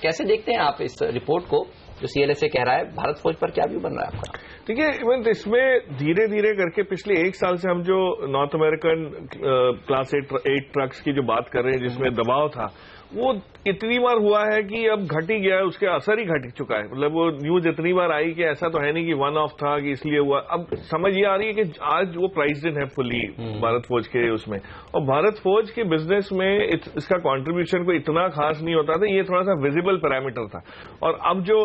S2: कैसे देखते हैं आप इस रिपोर्ट को, जो CLSA कह रहा है, भारत फोर्ज पर क्या व्यू बन रहा है आपका?
S6: देखिए हेमंत, इसमें धीरे धीरे करके पिछले 1 साल से हम जो नॉर्थ अमेरिकन क्लास 8 ट्रक्स की जो बात कर रहे हैं, जिसमें दबाव था, वो इतनी बार हुआ है कि अब घट ही गया है, उसके असर ही घट चुका है। मतलब वो न्यूज इतनी बार आई कि ऐसा तो है नहीं कि वन ऑफ था कि इसलिए हुआ। अब समझ ये आ रही है कि आज वो प्राइस्ड इन है फुली भारत फौज के उसमें, और भारत फौज के बिजनेस में इसका कंट्रीब्यूशन कोई इतना खास नहीं होता था, ये थोड़ा सा विजिबल पैरामीटर था। और अब जो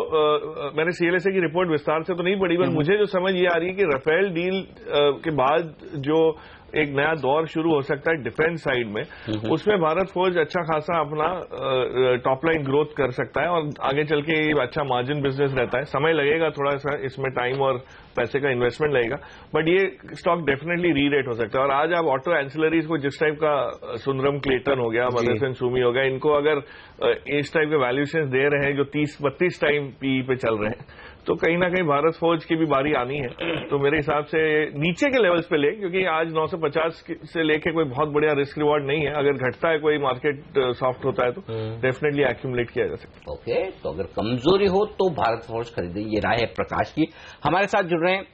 S6: मैंने CLSA की रिपोर्ट विस्तार से तो नहीं पढ़ी, पर मुझे जो समझ ये आ रही है कि राफेल डील के बाद जो एक नया दौर शुरू हो सकता है डिफेंस साइड में, उसमें भारत फौज अच्छा खासा अपना टॉप लाइन ग्रोथ कर सकता है और आगे चल के अच्छा मार्जिन बिजनेस रहता है। समय लगेगा थोड़ा सा, इसमें टाइम और पैसे का इन्वेस्टमेंट लगेगा, बट ये स्टॉक डेफिनेटली री रेट हो सकता है। और आज आप ऑटो एंसिलरीज को जिस टाइप का सुंदरम क्लेटन हो गया, मदरसन सुमी हो गया, इनको अगर इस टाइप के वैल्यूएशन दे रहे हैं जो 30-32 टाइम PE पे चल रहे हैं, तो कहीं ना कहीं भारत फौज की भी बारी आनी है। तो मेरे हिसाब से नीचे के लेवल्स पे ले, क्योंकि आज 950 से लेके कोई बहुत बढ़िया रिस्क रिवॉर्ड नहीं है। अगर घटता है, कोई मार्केट सॉफ्ट होता है, तो डेफिनेटली एक्यूमुलेट किया जा सकता है।
S1: ओके, तो अगर कमजोरी हो तो भारत फौज खरीदे, ये राय है प्रकाश की। हमारे साथ जुड़ रहे हैं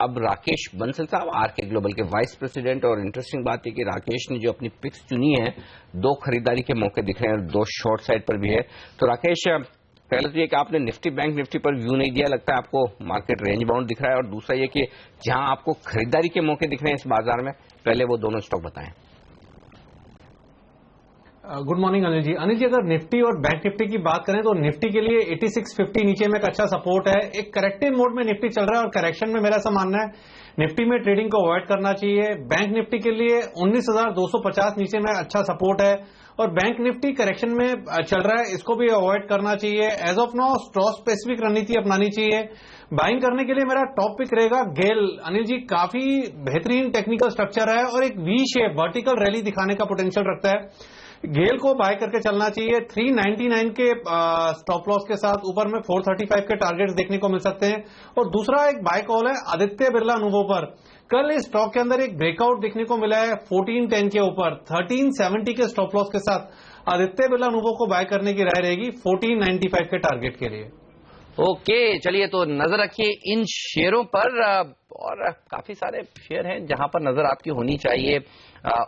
S1: अब राकेश बंसल साहब, RK ग्लोबल के वाइस प्रेसिडेंट। और इंटरेस्टिंग बात है कि राकेश ने जो अपनी पिक्स चुनी है, 2 खरीदारी के मौके दिख रहे हैं और 2 शॉर्ट साइड पर भी है। तो राकेश, पहले तो ये कि आपने निफ्टी बैंक निफ्टी पर व्यू नहीं दिया, लगता है आपको मार्केट रेंज बाउंड दिख रहा है। और दूसरा ये कि जहां आपको खरीदारी के मौके दिख रहे हैं इस बाजार में, पहले वो दोनों स्टॉक बताएं।
S7: गुड मॉर्निंग अनिल जी। अनिल जी, अगर निफ्टी और बैंक निफ्टी की बात करें तो निफ्टी के लिए 8650 नीचे में एक अच्छा सपोर्ट है। एक करेक्टिव मोड में निफ्टी चल रहा है और करेक्शन में मेरा ऐसा मानना है निफ्टी में ट्रेडिंग को अवॉइड करना चाहिए। बैंक निफ्टी के लिए 19,250 नीचे में अच्छा सपोर्ट है और बैंक निफ्टी करेक्शन में चल रहा है, इसको भी अवॉइड करना चाहिए। As of now stock specific रणनीति अपनानी चाहिए। बाइंग करने के लिए मेरा टॉप पिक रहेगा गेल। अनिल जी, काफी बेहतरीन टेक्निकल स्ट्रक्चर है और एक वी शेप वर्टिकल रैली दिखाने का पोटेंशियल रखता है। गेल को बाय करके चलना चाहिए। 399 के स्टॉप लॉस के साथ ऊपर में 435 के टारगेट्स देखने को मिल सकते हैं। और दूसरा एक बाय कॉल है आदित्य बिरला नुवो पर। कल इस स्टॉक के अंदर एक ब्रेकआउट देखने को मिला है 1410 के ऊपर। 1370 के स्टॉप लॉस के साथ आदित्य बिरला नुवो को बाय करने की राय रहेगी 1495 के टारगेट के लिए।
S2: ओके, चलिए तो नजर रखिए इन शेयरों पर। और काफी सारे शेयर हैं जहां पर नजर आपकी होनी चाहिए।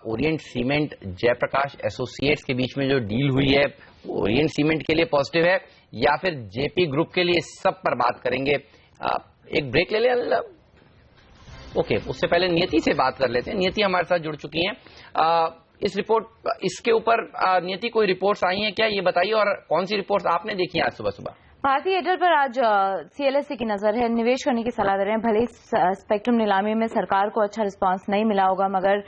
S2: ओरिएंट सीमेंट जयप्रकाश एसोसिएट्स के बीच में जो डील हुई है, ओरिएंट सीमेंट के लिए पॉजिटिव है या फिर जेपी ग्रुप के लिए, सब पर बात करेंगे। एक ब्रेक ले लें। ओके, उससे पहले नियति से बात कर लेते हैं। नियति हमारे साथ जुड़ चुकी हैं। इसके ऊपर नियति कोई रिपोर्ट्स आई हैं क्या, ये बताइए, और कौन सी रिपोर्ट्स आपने देखी आज सुबह सुबह?
S8: भारतीय एयरटेल पर आज CLSA की नजर है, निवेश करने की सलाह दे रहे हैं। भले ही स्पेक्ट्रम नीलामी में सरकार को अच्छा रिस्पांस नहीं मिला होगा, मगर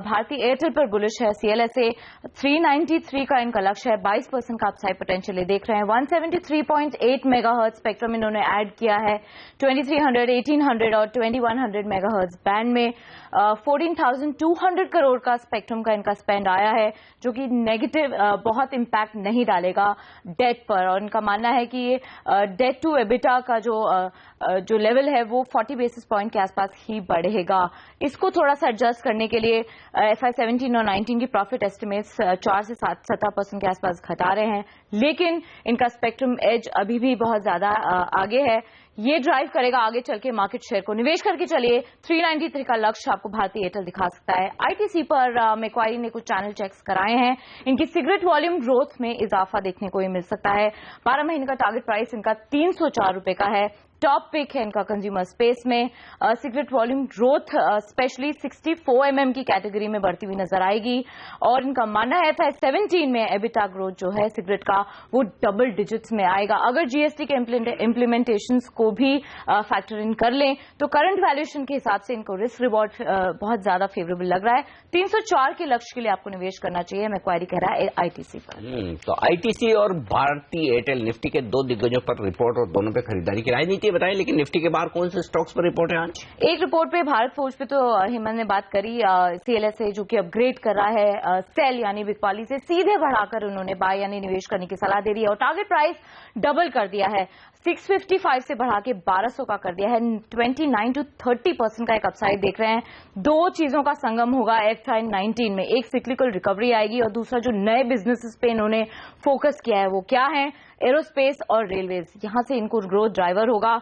S8: भारतीय एयरटेल पर बुलिश है CLSA। 393 का इनका लक्ष्य है, 22% का अपसाइड पोटेंशियल देख रहे हैं। 173.8 मेगाहर्ट्ज स्पेक्ट्रम इन्होंने ऐड किया है 2300, 1800 और 2100 मेगाहर्ट्ज बैंड में। 14,200 करोड़ का स्पेक्ट्रम का इनका स्पेंड आया है, जो कि नेगेटिव बहुत इम्पैक्ट नहीं डालेगा डेट पर। और इनका मानना है कि ये डेट टू एबिटा का जो लेवल है वो 40 बेसिस पॉइंट के आसपास ही बढ़ेगा। इसको थोड़ा सा एडजस्ट करने के लिए FY 17 और 19 की प्रॉफिट एस्टिमेट्स 4 से 7% के आसपास घटा रहे हैं, लेकिन इनका स्पेक्ट्रम एज अभी भी बहुत ज्यादा आगे है। ये ड्राइव करेगा आगे चल के मार्केट शेयर को। निवेश करके चलिए, 393 का लक्ष्य आपको भारतीय एयरटेल दिखा सकता है। ITC पर मैक्वारी ने कुछ चैनल चेक्स कराए हैं, इनकी सिगरेट वॉल्यूम ग्रोथ में इजाफा देखने को मिल सकता है। 12 महीने का टारगेट प्राइस इनका 304 रुपए का है। टॉप पिक है इनका कंज्यूमर स्पेस में। Cigarette volume growth specially 64 mm की कैटेगरी में बढ़ती हुई नजर आएगी। और इनका मानना है FY 17 में एबिटा ग्रोथ जो है सिगरेट का वो डबल डिजिट्स में आएगा। अगर GST के इम्प्लीमेंटेशंस को भी फैक्टर इन कर लें तो करंट वैल्यूएशन के हिसाब से इनको रिस्क रिवॉर्ड बहुत ज्यादा फेवरेबल लग रहा है। 304 के लक्ष्य के लिए आपको निवेश करना चाहिए, मैक्वारी कह रहा है ITC पर।
S1: तो ITC और भारतीय एयरटेल निफ्टी के 2 दिग्गजों पर रिपोर्ट और दोनों पे खरीदारी की राजनीति बताएं। लेकिन निफ्टी के बाहर कौन से स्टॉक्स पर रिपोर्ट है आज?
S8: एक रिपोर्ट पे भारत फोर्ज पे तो हेमंत ने बात करी। CLSA जो कि अपग्रेड कर रहा है सेल यानी बिकवाली से सीधे बढ़ाकर उन्होंने बाय यानी निवेश करने की सलाह दे दी है और टारगेट प्राइस डबल कर दिया है, 655 से बढ़ा के 1200 का कर दिया है। 29 to 30% का एक अपसाइड देख रहे हैं। 2 चीजों का संगम होगा FY 19 में, एक सिक्लिकल रिकवरी आएगी और दूसरा जो नए बिजनेसेस पे इन्होंने फोकस किया है वो क्या है, एरोस्पेस और रेलवेज, यहां से इनको ग्रोथ ड्राइवर होगा।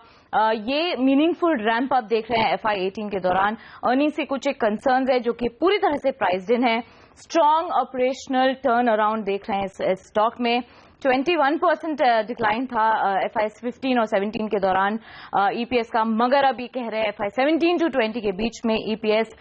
S8: ये मीनिंगफुल रैंप अप देख रहे हैं FY18 के दौरान। अर्निंग से कुछ एक कंसर्न्स है जो कि पूरी तरह से प्राइस्ड इन है। स्ट्रॉन्ग ऑपरेशनल टर्न अराउंड देख रहे हैं इस स्टॉक में। 21% डिक्लाइन था FY15 और 17 के दौरान EPS का, मगर अभी कह रहे हैं FY17 to 20 के बीच में EPS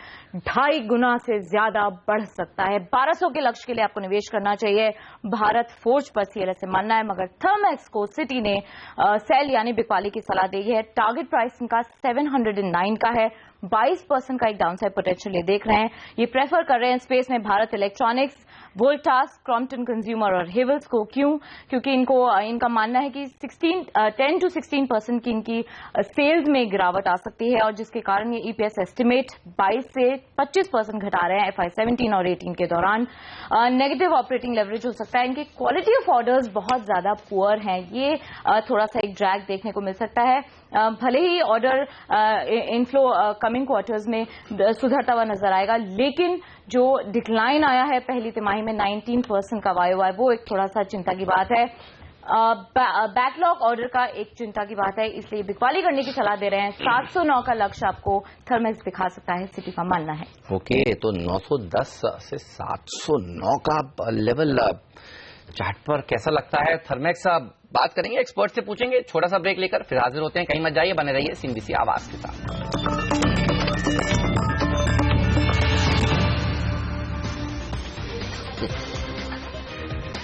S8: 2.5 गुना से ज्यादा बढ़ सकता है। 1200 के लक्ष्य के लिए आपको निवेश करना चाहिए। भारत फोर्ज पर CLS से मानना है, मगर थर्मैक्स को सिटी ने सेल यानी बिकवाली की सलाह दी है। टारगेट प्राइस इनका 709 का है। 22% का एक डाउनसाइड पोटेंशियल ये देख रहे हैं। ये प्रेफर कर रहे हैं स्पेस में Bharat electronics, Voltas, Crompton consumer और हेवल्स को। क्यों? क्योंकि इनका मानना है कि 10 to 16% की इनकी सेल्स में गिरावट आ सकती है, और जिसके कारण ये EPS एस्टिमेट 22 से 25% घटा रहे हैं FY17 और 18 के दौरान। नेगेटिव ऑपरेटिंग लेवरेज हो सकता है। इनकी क्वालिटी ऑफ ऑर्डर्स बहुत ज्यादा पुअर हैं, ये थोड़ा सा एक ड्रैग देखने को मिल सकता है। भले ही ऑर्डर इनफ्लो कमिंग क्वार्टर्स में सुधरता हुआ नजर आएगा, लेकिन जो डिक्लाइन आया है पहली तिमाही में 19% का YOY, वो एक थोड़ा सा चिंता की बात है। बैकलॉग ऑर्डर का एक चिंता की बात है, इसलिए बिकवाली करने की सलाह दे रहे हैं। 709 का लक्ष्य आपको थर्मैक्स दिखा सकता है, सिटी का मानना है।
S2: ओके, तो 910 से 709 का लेवल चार्ट पर कैसा लगता है थर्मैक्स? बात करेंगे, एक्सपर्ट से पूछेंगे। छोटा सा ब्रेक लेकर फिर हाजिर होते हैं। कहीं मत जाइए, बने रहिए CNBC आवाज के साथ।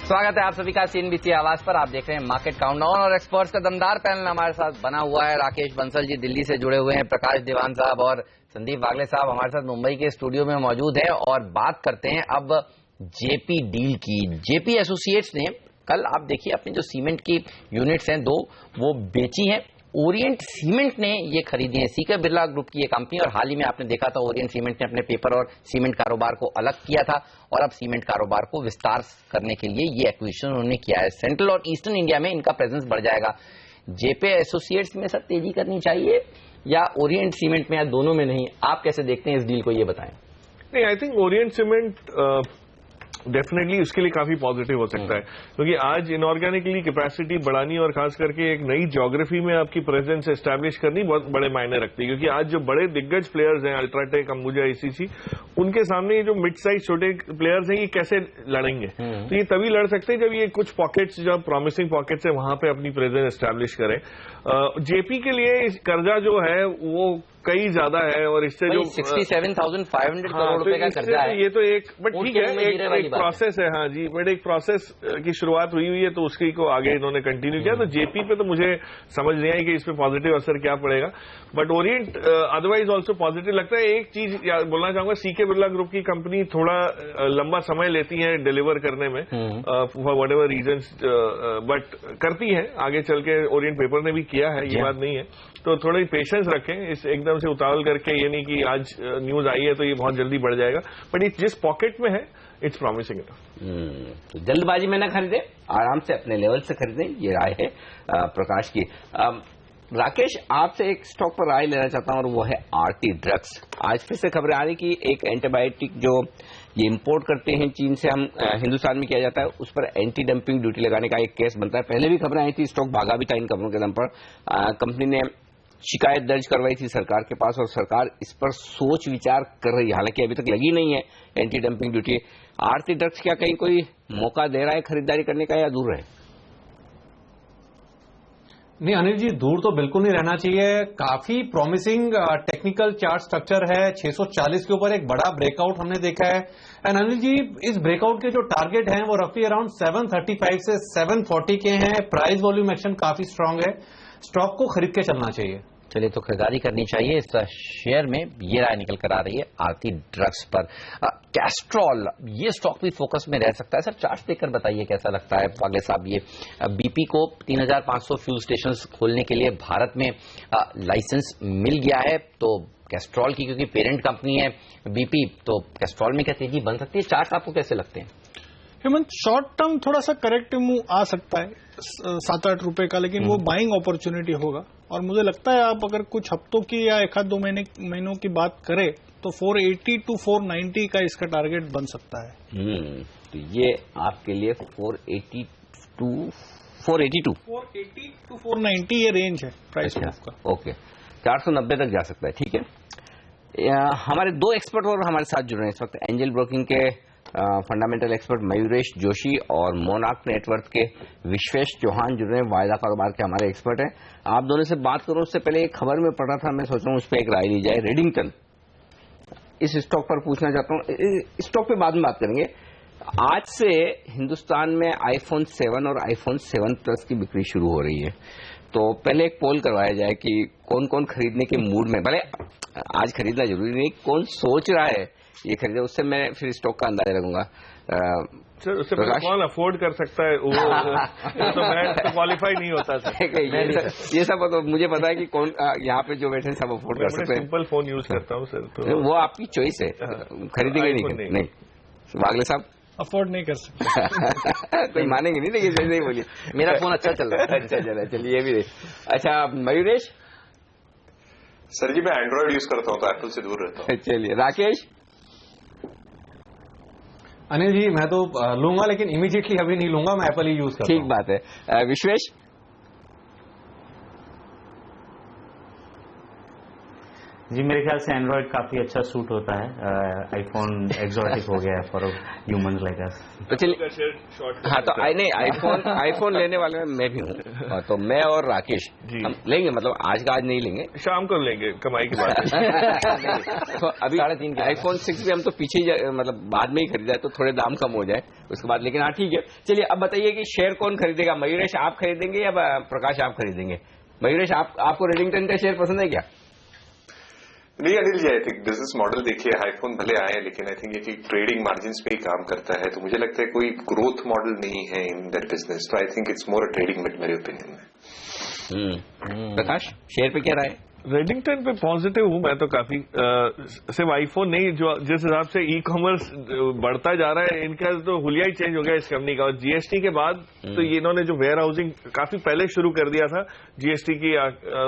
S2: स्वागत है आप सभी का CNBC आवाज पर। आप देख रहे हैं मार्केट काउंटडाउन, और एक्सपर्ट्स का दमदार पैनल हमारे साथ बना हुआ है। राकेश बंसल जी दिल्ली से जुड़े हुए हैं, प्रकाश दीवान साहब और संदीप वागले साहब हमारे साथ मुंबई के स्टूडियो में मौजूद हैं। और बात करते हैं अब JP डील की। JP एसोसिएट्स ने कल, आप देखिए, अपनी जो सीमेंट की यूनिट्स हैं 2, वो बेची हैं। ओरिएंट सीमेंट ने ये खरीदी है, सीकर बिरला ग्रुप की ये कंपनी। और हाल ही में आपने देखा था ओरिएंट सीमेंट ने अपने पेपर और सीमेंट कारोबार को अलग किया था, और अब सीमेंट कारोबार को विस्तार करने के लिए ये एक्विजिशन उन्होंने किया है। सेंट्रल और ईस्टर्न इंडिया में इनका प्रेजेंस बढ़ जाएगा। JP एसोसिएट्स में सर तेजी करनी चाहिए या ओरिएंट सीमेंट में, या दोनों में नहीं? आप कैसे देखते हैं इस डील को, ये बताएं।
S6: नहीं, I think Orient cement definitely उसके लिए काफी पॉजिटिव हो सकता है, क्योंकि आज इनऑर्गेनिकली कैपेसिटी बढ़ानी और खास करके एक नई ज्योग्राफी में आपकी प्रेजेंस एस्टैब्लिश करनी बहुत बड़े मायने रखती है। क्योंकि आज जो बड़े दिग्गज प्लेयर्स हैं, अल्ट्राटेक, अंबुजा, ACC, उनके सामने ये जो मिड साइज छोटे प्लेयर्स हैं, ये कैसे लड़ेंगे? तो ये तभी लड़ सकते हैं जब ये कुछ पॉकेट्स, जो प्रॉमिसिंग पॉकेट्स है, वहां पे अपनी प्रेजेंस एस्टैब्लिश करें। JP के लिए कर्जा जो है वो कई ज्यादा है, और इससे जो
S2: 67,500 करोड़ रुपए का कर्जा है,
S6: ये तो एक, बट ठीक है, एक प्रोसेस है। हाँ जी, बट एक प्रोसेस की शुरुआत हुई है, तो उसकी को आगे इन्होंने कंटिन्यू किया। तो JP पे तो मुझे समझ नहीं आई कि इस पे पॉजिटिव असर क्या पड़ेगा, but Orient otherwise also positive लगता है। एक चीज बोलना चाहूंगा, सीके बिरला ग्रुप की कंपनी थोड़ा लंबा समय लेती है डिलीवर करने में, for whatever reasons, but करती है आगे चल के। ओरिएंट पेपर ने भी किया है, ये बात नहीं है। तो थोड़ी पेशेंस रखें, इस एकदम से उतावल करके ये नहीं कि आज न्यूज आई है तो ये बहुत जल्दी बढ़ जाएगा, बट जिस पॉकेट में है इट्स प्रॉमिसिंग।
S1: तो जल्दबाजी में ना खरीदें, आराम से अपने लेवल से खरीदें, ये राय है प्रकाश की। राकेश, आपसे एक स्टॉक पर राय लेना चाहता हूं, और वो है आरती ड्रग्स। आज फिर से खबरें आ रही कि एक एंटीबायोटिक जो ये इंपोर्ट करते हैं चीन से, हम हिंदुस्तान में किया जाता है, उस पर एंटी डंपिंग ड्यूटी लगाने का एक केस बनता है। पहले भी खबरें आई थी, स्टॉक भागा भी था इन खबरों के दम पर। कंपनी ने शिकायत दर्ज करवाई थी सरकार के पास, और सरकार इस पर सोच विचार कर रही है, हालांकि अभी तक लगी नहीं है एंटी डंपिंग ड्यूटी। आरती ड्रग्स क्या कहीं कोई मौका दे रहा है खरीदारी करने का, या दूर है?
S7: नहीं अनिल जी, दूर तो बिल्कुल नहीं रहना चाहिए। काफी प्रॉमिसिंग टेक्निकल चार्ट स्ट्रक्चर है। 640 के ऊपर एक बड़ा ब्रेकआउट हमने देखा है। एंड अनिल जी, इस ब्रेकआउट के जो टारगेट हैं वो रफली अराउंड 735 से 740 के हैं। प्राइस वॉल्यूम एक्शन काफी स्ट्रांग है, स्टॉक को खरीद के चलना चाहिए।
S2: चलिए, तो खरीदारी करनी चाहिए इस शेयर में, ये राय निकल कर आ रही है आरती ड्रग्स पर। कैस्ट्रॉल, ये स्टॉक भी फोकस में रह सकता है। सर चार्ट देखकर बताइए कैसा लगता है वागले साहब। ये BP को 3,500 फ्यूल स्टेशन खोलने के लिए भारत में लाइसेंस मिल गया है, तो कैस्ट्रॉल की क्योंकि पेरेंट कंपनी है BP, तो कैस्ट्रॉल में क्या तेजी बन सकती है? चार्ट आपको कैसे लगते हैं?
S5: हेमंत, शॉर्ट टर्म थोड़ा सा करेक्टिव मूव आ सकता है 7-8 रुपए का, लेकिन वो बाइंग अपॉर्चुनिटी होगा। और मुझे लगता है आप अगर कुछ हफ्तों की या 1-2 महीनों की बात करें तो 480 to 490 का इसका टारगेट बन सकता है।
S1: तो ये आपके लिए 480 to 482
S5: to 490 ये रेंज है प्राइस का।
S1: ओके, 490 तक जा सकता है, ठीक है। हमारे दो एक्सपर्ट और हमारे साथ जुड़ रहे हैं इस वक्त, एंजल ब्रोकिंग के फंडामेंटल एक्सपर्ट मयूरेश जोशी और मोनार्क नेटवर्क के विश्वेश चौहान जुड़ रहे हैं, वायदा कारोबार के हमारे एक्सपर्ट हैं। आप दोनों से बात करूं उससे पहले एक खबर में पढ़ा था, मैं सोच रहा हूं उस पर एक राय ली जाए। रेडिंगटन, इस स्टॉक पर पूछना चाहता हूं, स्टॉक पे बाद में बात करेंगे। आज से हिंदुस्तान में आईफोन 7 और आईफोन 7 प्लस की बिक्री शुरू हो रही है, तो पहले एक पोल करवाया जाए कि कौन कौन खरीदने के मूड में, भले आज खरीदना जरूरी नहीं, कौन सोच रहा है ये खरीदे, उससे मैं फिर स्टॉक का अंदाजा लगूंगा।
S6: सर उससे पहले कौन अफोर्ड कर सकता है वो तो मैं तो क्वालिफाई नहीं होता सर।
S1: ये सब तो मुझे पता है कि कौन यहाँ पे जो बैठे हैं सब अफोर्ड कर सकते हैं।
S6: सिंपल फोन यूज करता हूँ सर, तो
S1: वो आपकी चॉइस है, खरीदेंगे नहीं। वागले साहब
S5: अफोर्ड नहीं कर सकते
S1: कोई मानेंगे नहीं, लेकिन सही बोलिए।
S2: मेरा फोन अच्छा चल रहा है।
S1: अच्छा चल रहा है, चलिए ये भी देख। अच्छा मयूरेश।
S9: सर जी मैं एंड्रॉइड यूज करता हूँ तो एप्पल से दूर रहता हूँ।
S1: चलिए राकेश।
S7: अनिल जी मैं तो लूंगा, लेकिन इमीडिएटली अभी नहीं लूंगा, मैं एप्पल ही यूज करता हूं।
S1: ठीक बात है। विश्वेश।
S10: जी मेरे ख्याल से एंड्रॉइड काफी अच्छा सूट होता है, आईफोन एक्सोटिक हो गया है फॉर ह्यूमन लाइक अस।
S1: तो चलिए, हाँ तो आईफोन लेने वाले में मैं भी हूँ, तो मैं और राकेश हम लेंगे, मतलब आज का आज नहीं लेंगे,
S6: शाम को लेंगे, कमाई की बात है।
S1: तो अभी आईफोन 6 भी हम तो पीछे मतलब बाद में ही खरीदा है, तो थोड़े दाम कम हो जाए उसके बाद, लेकिन हाँ ठीक है। चलिए अब बताइए कि शेयर कौन खरीदेगा, मयूरेश आप खरीदेंगे या प्रकाश आप खरीदेंगे? मयूरेश आपको रेडिंगटन का शेयर पसंद है क्या?
S9: नहीं Anil ji, I think business model देखिए, आईफोन भले आए लेकिन आई थिंक ये ट्रेडिंग मार्जिन पे ही काम करता है, तो मुझे लगता है कोई ग्रोथ मॉडल नहीं है इन दैट बिजनेस, तो I think it's more a trading bit मेरे ओपिनियन में।
S1: प्रकाश शेयर पे क्या राय?
S6: रेडिंगटन पे पॉजिटिव हूं मैं तो काफी, सिर्फ आईफोन नहीं, जो जिस हिसाब से ई कॉमर्स बढ़ता जा रहा है, इनका तो हुलिया ही चेंज हो गया इस कंपनी का। और जीएसटी के बाद तो ये इन्होंने जो वेयर हाउसिंग काफी पहले शुरू कर दिया था जीएसटी की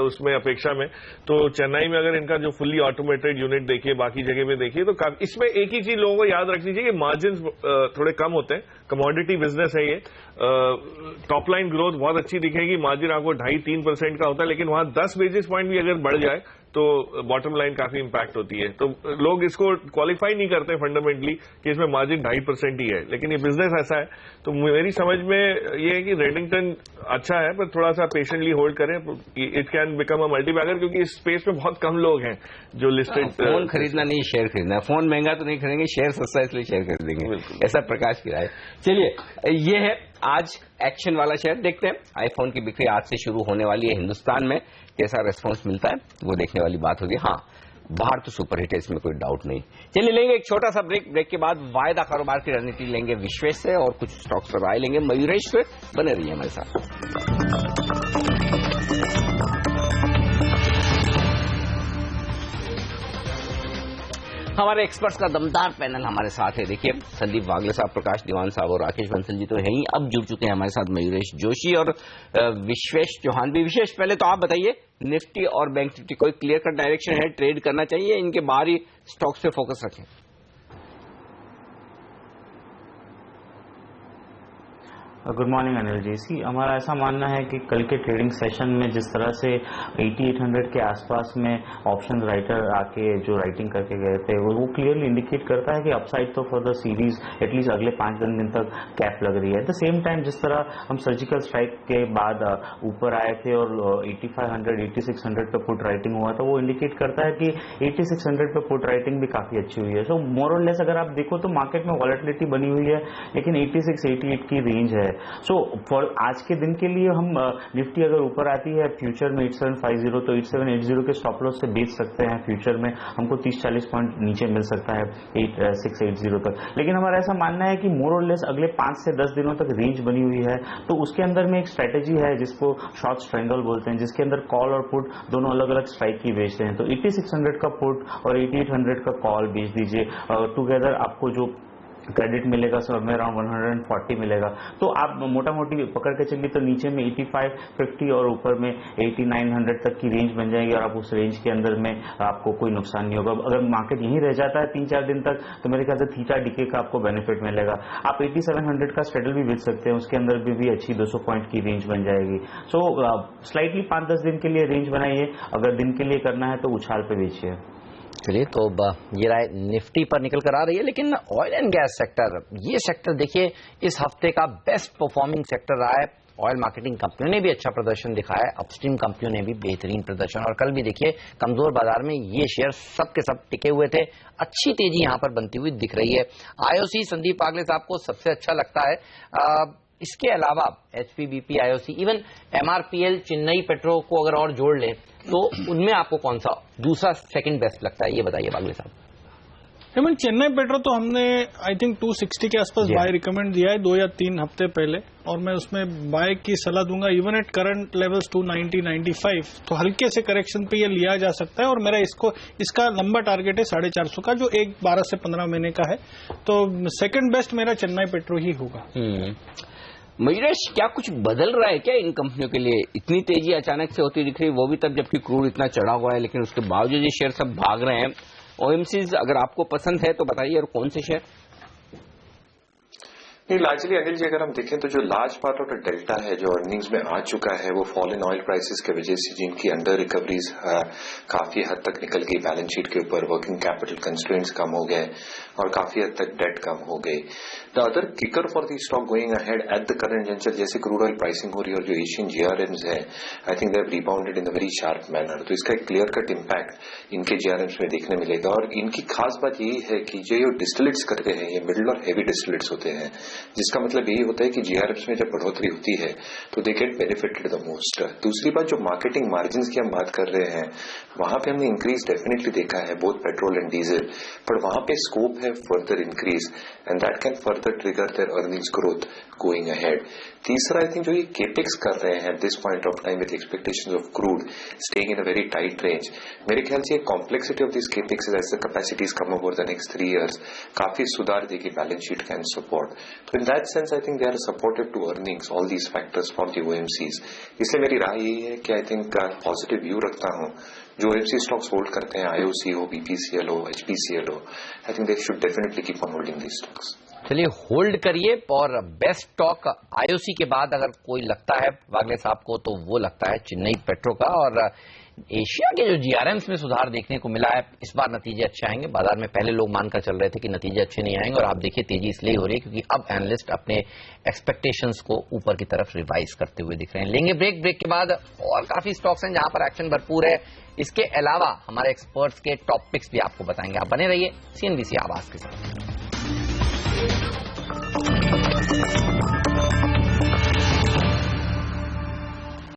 S6: उसमें अपेक्षा में, तो चेन्नई में अगर इनका जो फुल्ली ऑटोमेटेड यूनिट देखिए, बाकी जगह पे देखिए, तो इसमें एक ही चीज लोगों को याद रखनी चाहिए, मार्जिन थोड़े कम होते हैं, कमोडिटी बिजनेस है ये, टॉप लाइन ग्रोथ बहुत अच्छी दिखेगी, मार्जिन आपको 2.5-3% का होता है, लेकिन वहां 10 बेसिस पॉइंट भी अगर बढ़ जाए तो बॉटम लाइन काफी इंपैक्ट होती है। तो लोग इसको क्वालिफाई नहीं करते फंडामेंटली कि इसमें मार्जिन 2.5% ही है, लेकिन ये बिजनेस ऐसा है। तो मेरी समझ में ये है कि रेडिंगटन अच्छा है, पर थोड़ा सा पेशेंटली होल्ड करें, it can become a multibagger, क्योंकि इस स्पेस में बहुत कम लोग हैं जो लिस्टेड।
S1: फोन खरीदना नहीं, शेयर खरीदना है। फोन महंगा तो नहीं खरीदेंगे, शेयर सस्ता इसलिए शेयर खरीदेंगे, ऐसा प्रकाश की राय। चलिए ये है आज एक्शन वाला शेयर। देखते हैं आईफोन की बिक्री आज से शुरू होने वाली है हिंदुस्तान में, कैसा रेस्पॉन्स मिलता है वो देखने वाली बात होगी। हाँ बाहर तो सुपर हिट है, इसमें कोई डाउट नहीं। चलिए लेंगे एक छोटा सा ब्रेक, ब्रेक के बाद वायदा कारोबार की रणनीति लेंगे विश्वेश से और कुछ स्टॉक्स पर राय लेंगे मयूरेश से। बने रहिए हमारे साथ। हमारे एक्सपर्ट्स का दमदार पैनल हमारे साथ है। देखिए संदीप वागले साहब, प्रकाश दीवान साहब और राकेश बंसल जी तो है ही, अब जुड़ चुके हैं हमारे साथ मयूरेश जोशी और विश्वेश चौहान भी। विशेष पहले तो आप बताइए, निफ्टी और बैंक निफ्टी कोई क्लियर कट डायरेक्शन है, ट्रेड करना चाहिए, इनके बाहरी स्टॉक्स पे फोकस रखें?
S10: गुड मॉर्निंग अनिल जी। सी हमारा ऐसा मानना है कि कल के ट्रेडिंग सेशन में जिस तरह से 8800 के आसपास में ऑप्शन राइटर आके जो राइटिंग करके गए थे, वो क्लियरली इंडिकेट करता है कि अपसाइड तो फॉर द सीरीज एटलीस्ट अगले 5-10 दिन तक कैप लग रही है। एट द सेम टाइम जिस तरह हम सर्जिकल स्ट्राइक के बाद ऊपर आए थे और 8500 8600 पे पुट राइटिंग हुआ था, वो इंडिकेट करता है कि 8600 पे पुट राइटिंग भी काफी अच्छी हुई है। सो मोर और लेस अगर आप देखो तो मार्केट में वॉलेटिलिटी बनी हुई है, लेकिन 86-88 की रेंज है। सो फॉर आज के दिन के लिए हम निफ्टी अगर ऊपर आती है फ्यूचर में 8750 तो 8780 के स्टॉप लॉस से बेच सकते हैं। फ्यूचर में हमको 30-40 पॉइंट नीचे मिल सकता है 8680 तक। लेकिन हमारा ऐसा मानना है कि मोर और लेस अगले 5 से 10 दिनों तक रेंज बनी हुई है, तो उसके अंदर में एक स्ट्रेटेजी है जिसको शॉर्ट स्ट्रेंगल बोलते हैं, जिसके अंदर कॉल और पुट दोनों अलग अलग स्ट्राइक की बेचते हैं। तो 8600 का पुट और 8800 का कॉल बेच दीजिए, टुगेदर आपको जो क्रेडिट मिलेगा समय अराउंड 140 मिलेगा। तो आप मोटा मोटी पकड़ के चलिए तो नीचे में 85, 50 और ऊपर में 8900 तक की रेंज बन जाएगी और आप उस रेंज के अंदर में आपको कोई नुकसान नहीं होगा। अगर मार्केट यहीं रह जाता है 3-4 दिन तक तो मेरे ख्याल से थीटा डीके का आपको बेनिफिट मिलेगा। आप 8700 का स्ट्रेडल भी बेच सकते हैं, उसके अंदर भी अच्छी 200 पॉइंट की रेंज बन जाएगी। सो स्लाइटली 5-10 दिन के लिए रेंज बनाइए, अगर दिन के लिए करना है तो उछाल पे बेचिए।
S2: चलिए, तो ये राय निफ्टी पर निकल कर आ रही है, लेकिन ऑयल एंड गैस सेक्टर, ये सेक्टर देखिए इस हफ्ते का बेस्ट परफॉर्मिंग सेक्टर रहा है। ऑयल मार्केटिंग कंपनियों ने भी अच्छा प्रदर्शन दिखाया है, अपस्ट्रीम कंपनियों ने भी बेहतरीन प्रदर्शन, और कल भी देखिए कमजोर बाजार में ये शेयर सब के सब टिके हुए थे। अच्छी तेजी यहां पर बनती हुई दिख रही है। आईओसी संदीप वागले साहब को सबसे अच्छा लगता है, इसके अलावा HP BP, IOC, even MRPL, Chennai Petro को अगर और जोड़ लें तो उनमें आपको कौन सा दूसरा सेकंड बेस्ट लगता है, ये बताइए वागले साहब।
S5: चेन्नई पेट्रो तो हमने आई थिंक 260 के आसपास बाय रिकमेंड दिया है 2 या 3 हफ्ते पहले, और मैं उसमें बाय की सलाह दूंगा इवन एट करंट लेवल्स 290-95, तो हल्के से करेक्शन पे ये लिया जा सकता है। और मेरा इसका लंबा टारगेट है 450 का, जो 12 से 15 महीने का है। तो सेकंड बेस्ट मेरा चेन्नई पेट्रो ही होगा।
S1: मयूरेश, क्या कुछ बदल रहा है क्या इन कंपनियों के लिए? इतनी तेजी अचानक से होती दिख रही है, वो भी तब जबकि क्रूड इतना चढ़ा हुआ है, लेकिन उसके बावजूद ये शेयर सब भाग रहे हैं। ओएमसीज अगर आपको पसंद है तो बताइए, और कौन से शेयर?
S9: नहीं, लार्जली अनिल जी अगर हम देखें तो जो large part of the delta है जो अर्निंग्स में आ चुका है वो फॉल इन ऑयल प्राइसेस की वजह से, जिनकी अंडर रिकवरीज काफी हद तक निकल गई बैलेंस शीट के ऊपर, वर्किंग कैपिटल कंस्ट्रेंट्स कम हो गए और काफी हद तक डेट कम हो गई। The other kicker for the stock going ahead at the current juncture, जैसे क्रूड ऑयल प्राइसिंग हो रही है और जो एशियन जीआरएम्स है, I think they have rebounded in a very sharp manner. तो इसका एक क्लियर कट इम्पैक्ट इनके जीआरएम्स में देखने मिलेगा। और इनकी खास बात यही है कि जो डिस्टिलेट्स करते हैं ये मिडिल और हेवी डिस्टिलेट्स होते हैं, जिसका मतलब यही होता है कि जीआरएम्स में जब बढ़ोतरी होती है तो they get benefited the most. दूसरी बात, जो मार्केटिंग मार्जिन्स की हम बात कर रहे हैं वहां पे हमने इंक्रीज डेफिनेटली देखा है बोथ पेट्रोल एंड डीजल, पर वहां पे स्कोप है further increase and that can further trigger their earnings growth going ahead. तीसरा, आई थिंक जो ये केपेक्स कर रहे हैं this point of time with expectations of crude staying in a very tight range, मेरे ख्याल से complexity of this capex as the capacities come over the next 3 years काफी सुधार देगी बैलेंस शीट कैन सपोर्ट। तो in that sense I think they are supportive to earnings all these factors for the OMCs. इसलिए मेरी राय यही है कि I think positive view रखता हूं। जो ओएमसी स्टॉक्स होल्ड करते हैं, आईओसी हो, बीपीसीएल हो, एचपीसीएल हो, आई think they should definitely keep on holding these stocks.
S2: चलिए, होल्ड करिए। और बेस्ट स्टॉक आईओसी के बाद अगर कोई लगता है वागले साहब को तो वो लगता है चेन्नई पेट्रो का। और एशिया के जो जीआरएम्स में सुधार देखने को मिला है, इस बार नतीजे अच्छे आएंगे। बाजार में पहले लोग मानकर चल रहे थे कि नतीजे अच्छे नहीं आएंगे, और आप देखिए तेजी इसलिए हो रही है क्योंकि अब एनालिस्ट अपने एक्सपेक्टेशंस को ऊपर की तरफ रिवाइज करते हुए दिख रहे हैं। लेंगे ब्रेक के बाद और काफी स्टॉक्स हैं जहां पर एक्शन भरपूर है। इसके अलावा हमारे एक्सपर्ट्स के टॉपिक्स भी आपको बताएंगे। आप बने रहिए सीएनबीसी आवाज के साथ।